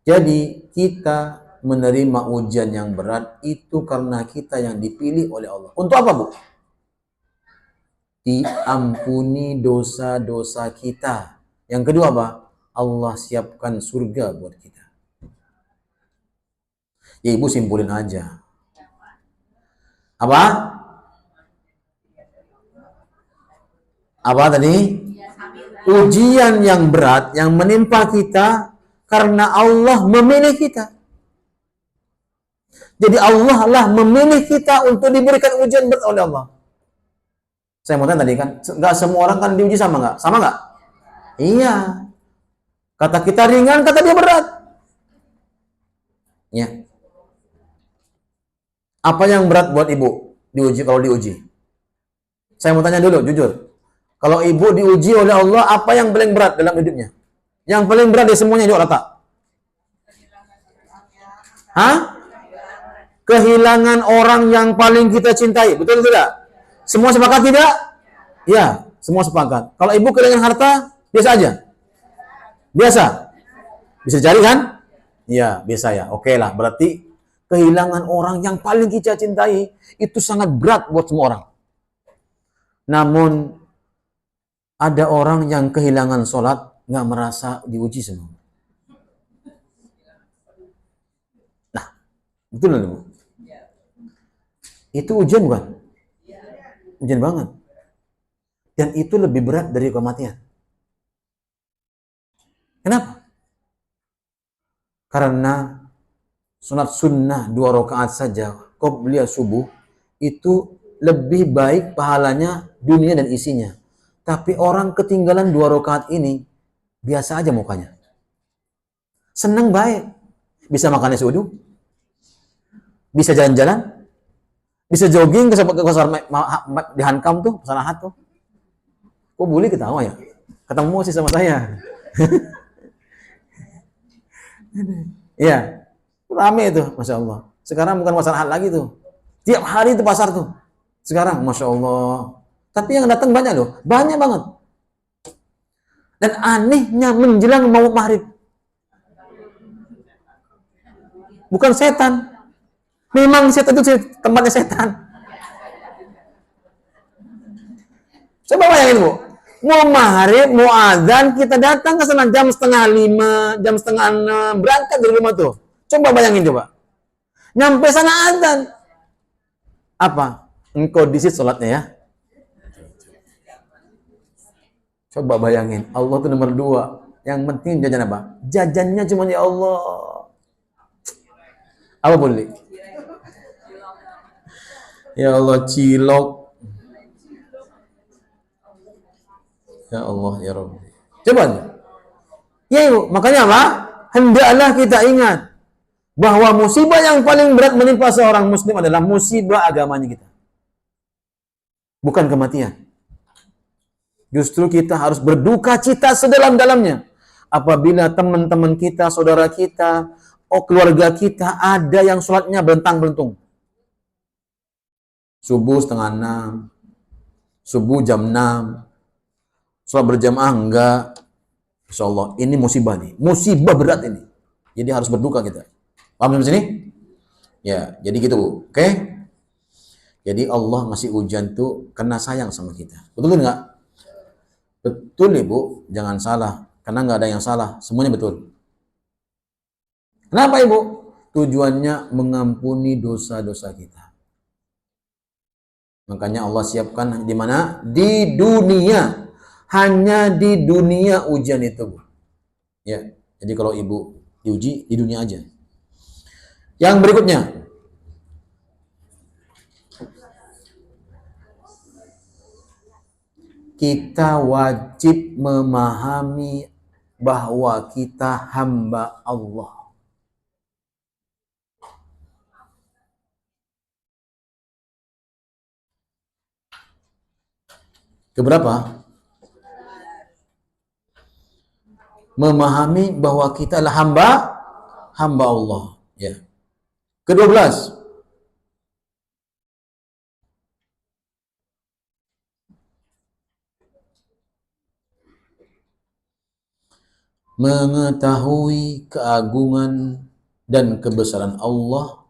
Jadi kita menerima ujian yang berat itu karena kita yang dipilih oleh Allah. Untuk apa, Bu? Diampuni dosa-dosa kita. Yang kedua apa? Allah siapkan surga buat kita. Ya Ibu simpulin aja. Apa? Apa tadi? Ujian yang berat yang menimpa kita karena Allah memilih kita. Jadi Allah lah memilih kita untuk diberikan ujian berat oleh Allah. Saya mau tanya tadi kan, nggak semua orang kan diuji sama nggak? Sama nggak? Iya. Kata kita ringan, kata dia berat. Ya. Apa yang berat buat Ibu diuji kalau diuji? Saya mau tanya dulu, jujur. Kalau Ibu diuji oleh Allah, apa yang paling berat dalam hidupnya? Yang paling berat dari semuanya, yuk rata. Hah? Kehilangan orang yang paling kita cintai, betul tidak? Semua sepakat tidak? Ya, semua sepakat. Kalau Ibu kehilangan harta, biasa aja? Biasa? Bisa cari kan? Iya, biasa ya. Oke lah, berarti kehilangan orang yang paling kita cintai itu sangat berat buat semua orang. Namun ada orang yang kehilangan sholat nggak merasa diuji semua. Nah, betul nggak, Bu? Itu ujian bukan? Ujian banget. Dan itu lebih berat dari kematian. Kenapa? Karena sunat sunnah 2 rakaat saja qobliyah subuh itu lebih baik pahalanya dunia dan isinya. Tapi orang ketinggalan 2 rakaat ini biasa aja mukanya. Seneng baik. Bisa makan nasi uduk, bisa jalan-jalan, bisa jogging ke pasar di Hankam tuh, pasar Ahad tuh. Kok boleh ketawa ya? Ketemu sih sama saya. Iya, rame itu, Masya Allah. Sekarang bukan pasar Ahad lagi tuh. Tiap hari itu pasar tuh. Sekarang, Masya Allah. Tapi yang datang banyak loh, banyak banget. Dan anehnya menjelang mau maghrib. Bukan setan. Memang setan itu tempatnya setan. Coba bayangin, Bu. Mau maghrib, mau azan, kita datang ke sana jam 4:30, jam 5:30 berangkat dari rumah tuh. Coba bayangin coba. Nyampe sana azan. Apa? Engkau disit sholatnya ya. Coba bayangin, Allah itu nomor 2. Yang penting jajan apa? Jajannya cuma ya Allah. Apa boleh? Ya Allah, cilok. Ya Allah, ya Rabbi. Coba. Ya Ibu, makanya apa? Hendaklah kita ingat bahwa musibah yang paling berat menimpa seorang muslim adalah musibah agamanya kita. Bukan kematian. Justru kita harus berduka cita sedalam-dalamnya. Apabila teman-teman kita, saudara kita, keluarga kita ada yang sholatnya belentang-belentung. Subuh 5:30, subuh jam 6, sholat berjamaah enggak. Insya Allah, ini musibah nih. Musibah berat ini. Jadi harus berduka kita. Paham sampai sini? Ya, jadi gitu, Bu. Oke? Jadi Allah ngasih ujian tuh karena sayang sama kita. Betul nggak? Betul, Ibu. Jangan salah. Karena nggak ada yang salah. Semuanya betul. Kenapa, Ibu? Tujuannya mengampuni dosa-dosa kita. Makanya Allah siapkan di mana? Di dunia. Hanya di dunia ujian itu, Bu. Ya. Jadi kalau Ibu diuji di dunia aja. Yang berikutnya. Kita wajib memahami bahwa kita hamba Allah. Keberapa? Memahami bahwa kita adalah hamba Allah. Ya. Ke-12. Mengetahui keagungan dan kebesaran Allah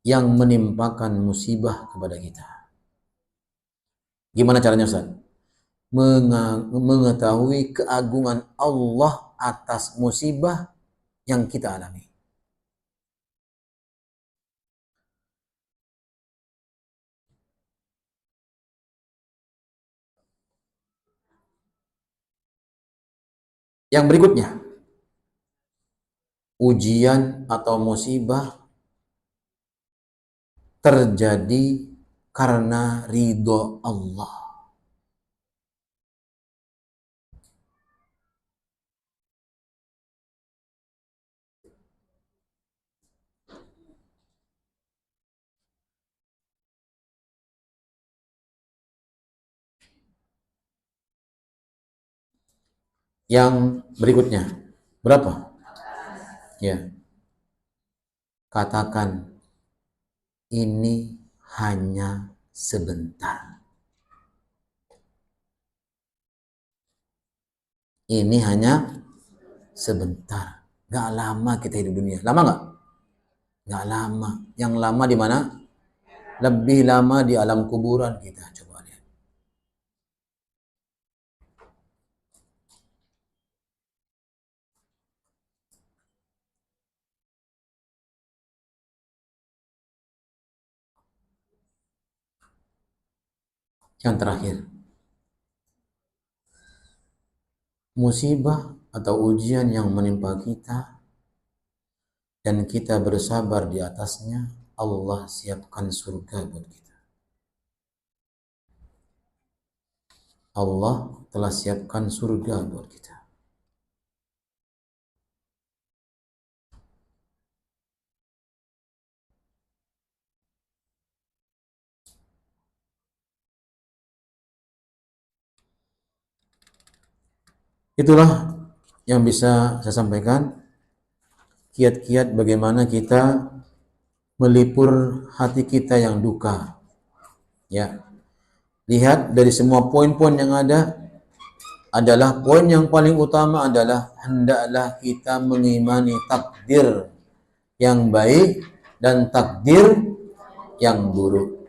yang menimpakan musibah kepada kita. Gimana caranya, Ustaz? Mengetahui keagungan Allah atas musibah yang kita alami. Yang berikutnya, ujian atau musibah terjadi karena ridho Allah. Yang berikutnya, berapa? Ya, katakan ini hanya sebentar. Ini hanya sebentar. Gak lama kita hidup dunia. Lama gak? Gak lama. Yang lama di mana? Lebih lama di alam kuburan kita. Coba lihat. Yang terakhir, musibah atau ujian yang menimpa kita dan kita bersabar di atasnya, Allah siapkan surga buat kita. Allah telah siapkan surga buat kita. Itulah yang bisa saya sampaikan, kiat-kiat bagaimana kita melipur hati kita yang duka. Ya, lihat dari semua poin-poin yang ada, adalah poin yang paling utama adalah hendaklah kita mengimani takdir yang baik dan takdir yang buruk.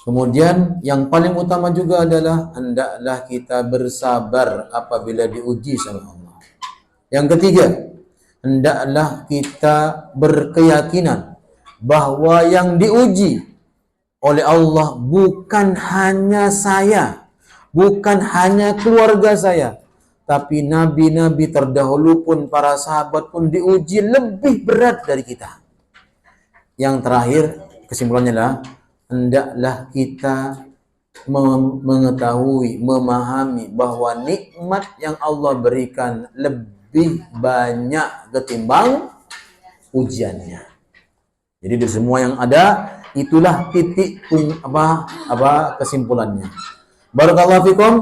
Kemudian yang paling utama juga adalah hendaklah kita bersabar apabila diuji sama Allah. Yang ketiga, hendaklah kita berkeyakinan bahwa yang diuji oleh Allah bukan hanya saya, bukan hanya keluarga saya, tapi nabi-nabi terdahulu pun, para sahabat pun diuji lebih berat dari kita. Yang terakhir, kesimpulannya adalah hendaklah kita mengetahui, memahami bahwa nikmat yang Allah berikan lebih banyak ketimbang ujiannya. Jadi dari semua yang ada, itulah titik kesimpulannya. Barakallahu fikum.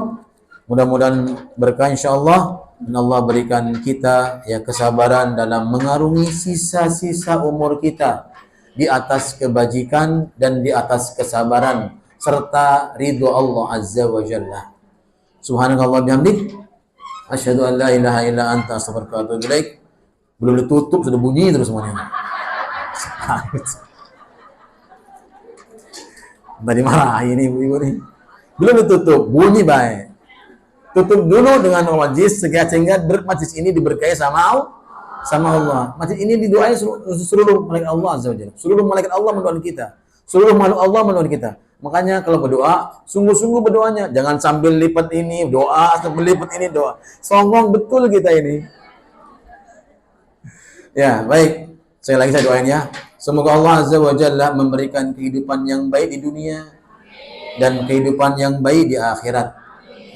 Mudah-mudahan berkah insyaallah, dan Allah berikan kita ya kesabaran dalam mengarungi sisa-sisa umur kita di atas kebajikan dan di atas kesabaran serta ridho Allah Azza wa Jalla. Subhanakallah bihamdik, asyhadu an la ilaha illa anta astaghfiruka wa atubu ilaik. Belum ditutup sudah bunyi terus semuanya. Tadi marah ini ibu-ibu nih. Belum ditutup, bunyi baik. Tutup dulu dengan majlis sehingga majlis ini diberkahi sama Allah. Masjid ini didoai seluruh malaikat Allah Azza wa Jalla. Seluruh malaikat Allah mendoakan kita. Seluruh makhluk Allah mendoakan kita. Makanya kalau berdoa, sungguh-sungguh berdoanya. Jangan sambil lipat ini doa, sambil lipat ini doa. Songong betul kita ini. Ya, baik. Saya doain ya. Semoga Allah Azza wa Jalla memberikan kehidupan yang baik di dunia dan kehidupan yang baik di akhirat.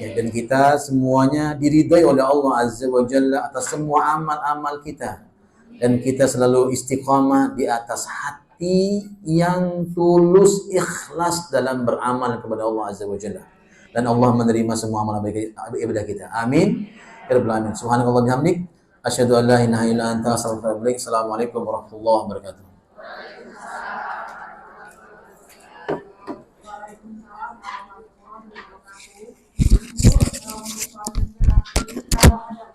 Ya, dan kita semuanya diridhai oleh Allah Azza wa Jalla atas semua amal-amal kita, dan kita selalu istiqamah di atas hati yang tulus ikhlas dalam beramal kepada Allah Azza wa Jalla, dan Allah menerima semua amal ibadah kita. Amin ya rabbal alamin. Subhanallahi bihamdik, asyhadu an la ilaha illa anta astaghfiruka wa atubu ilaik. Assalamualaikum warahmatullahi wabarakatuh. Kalau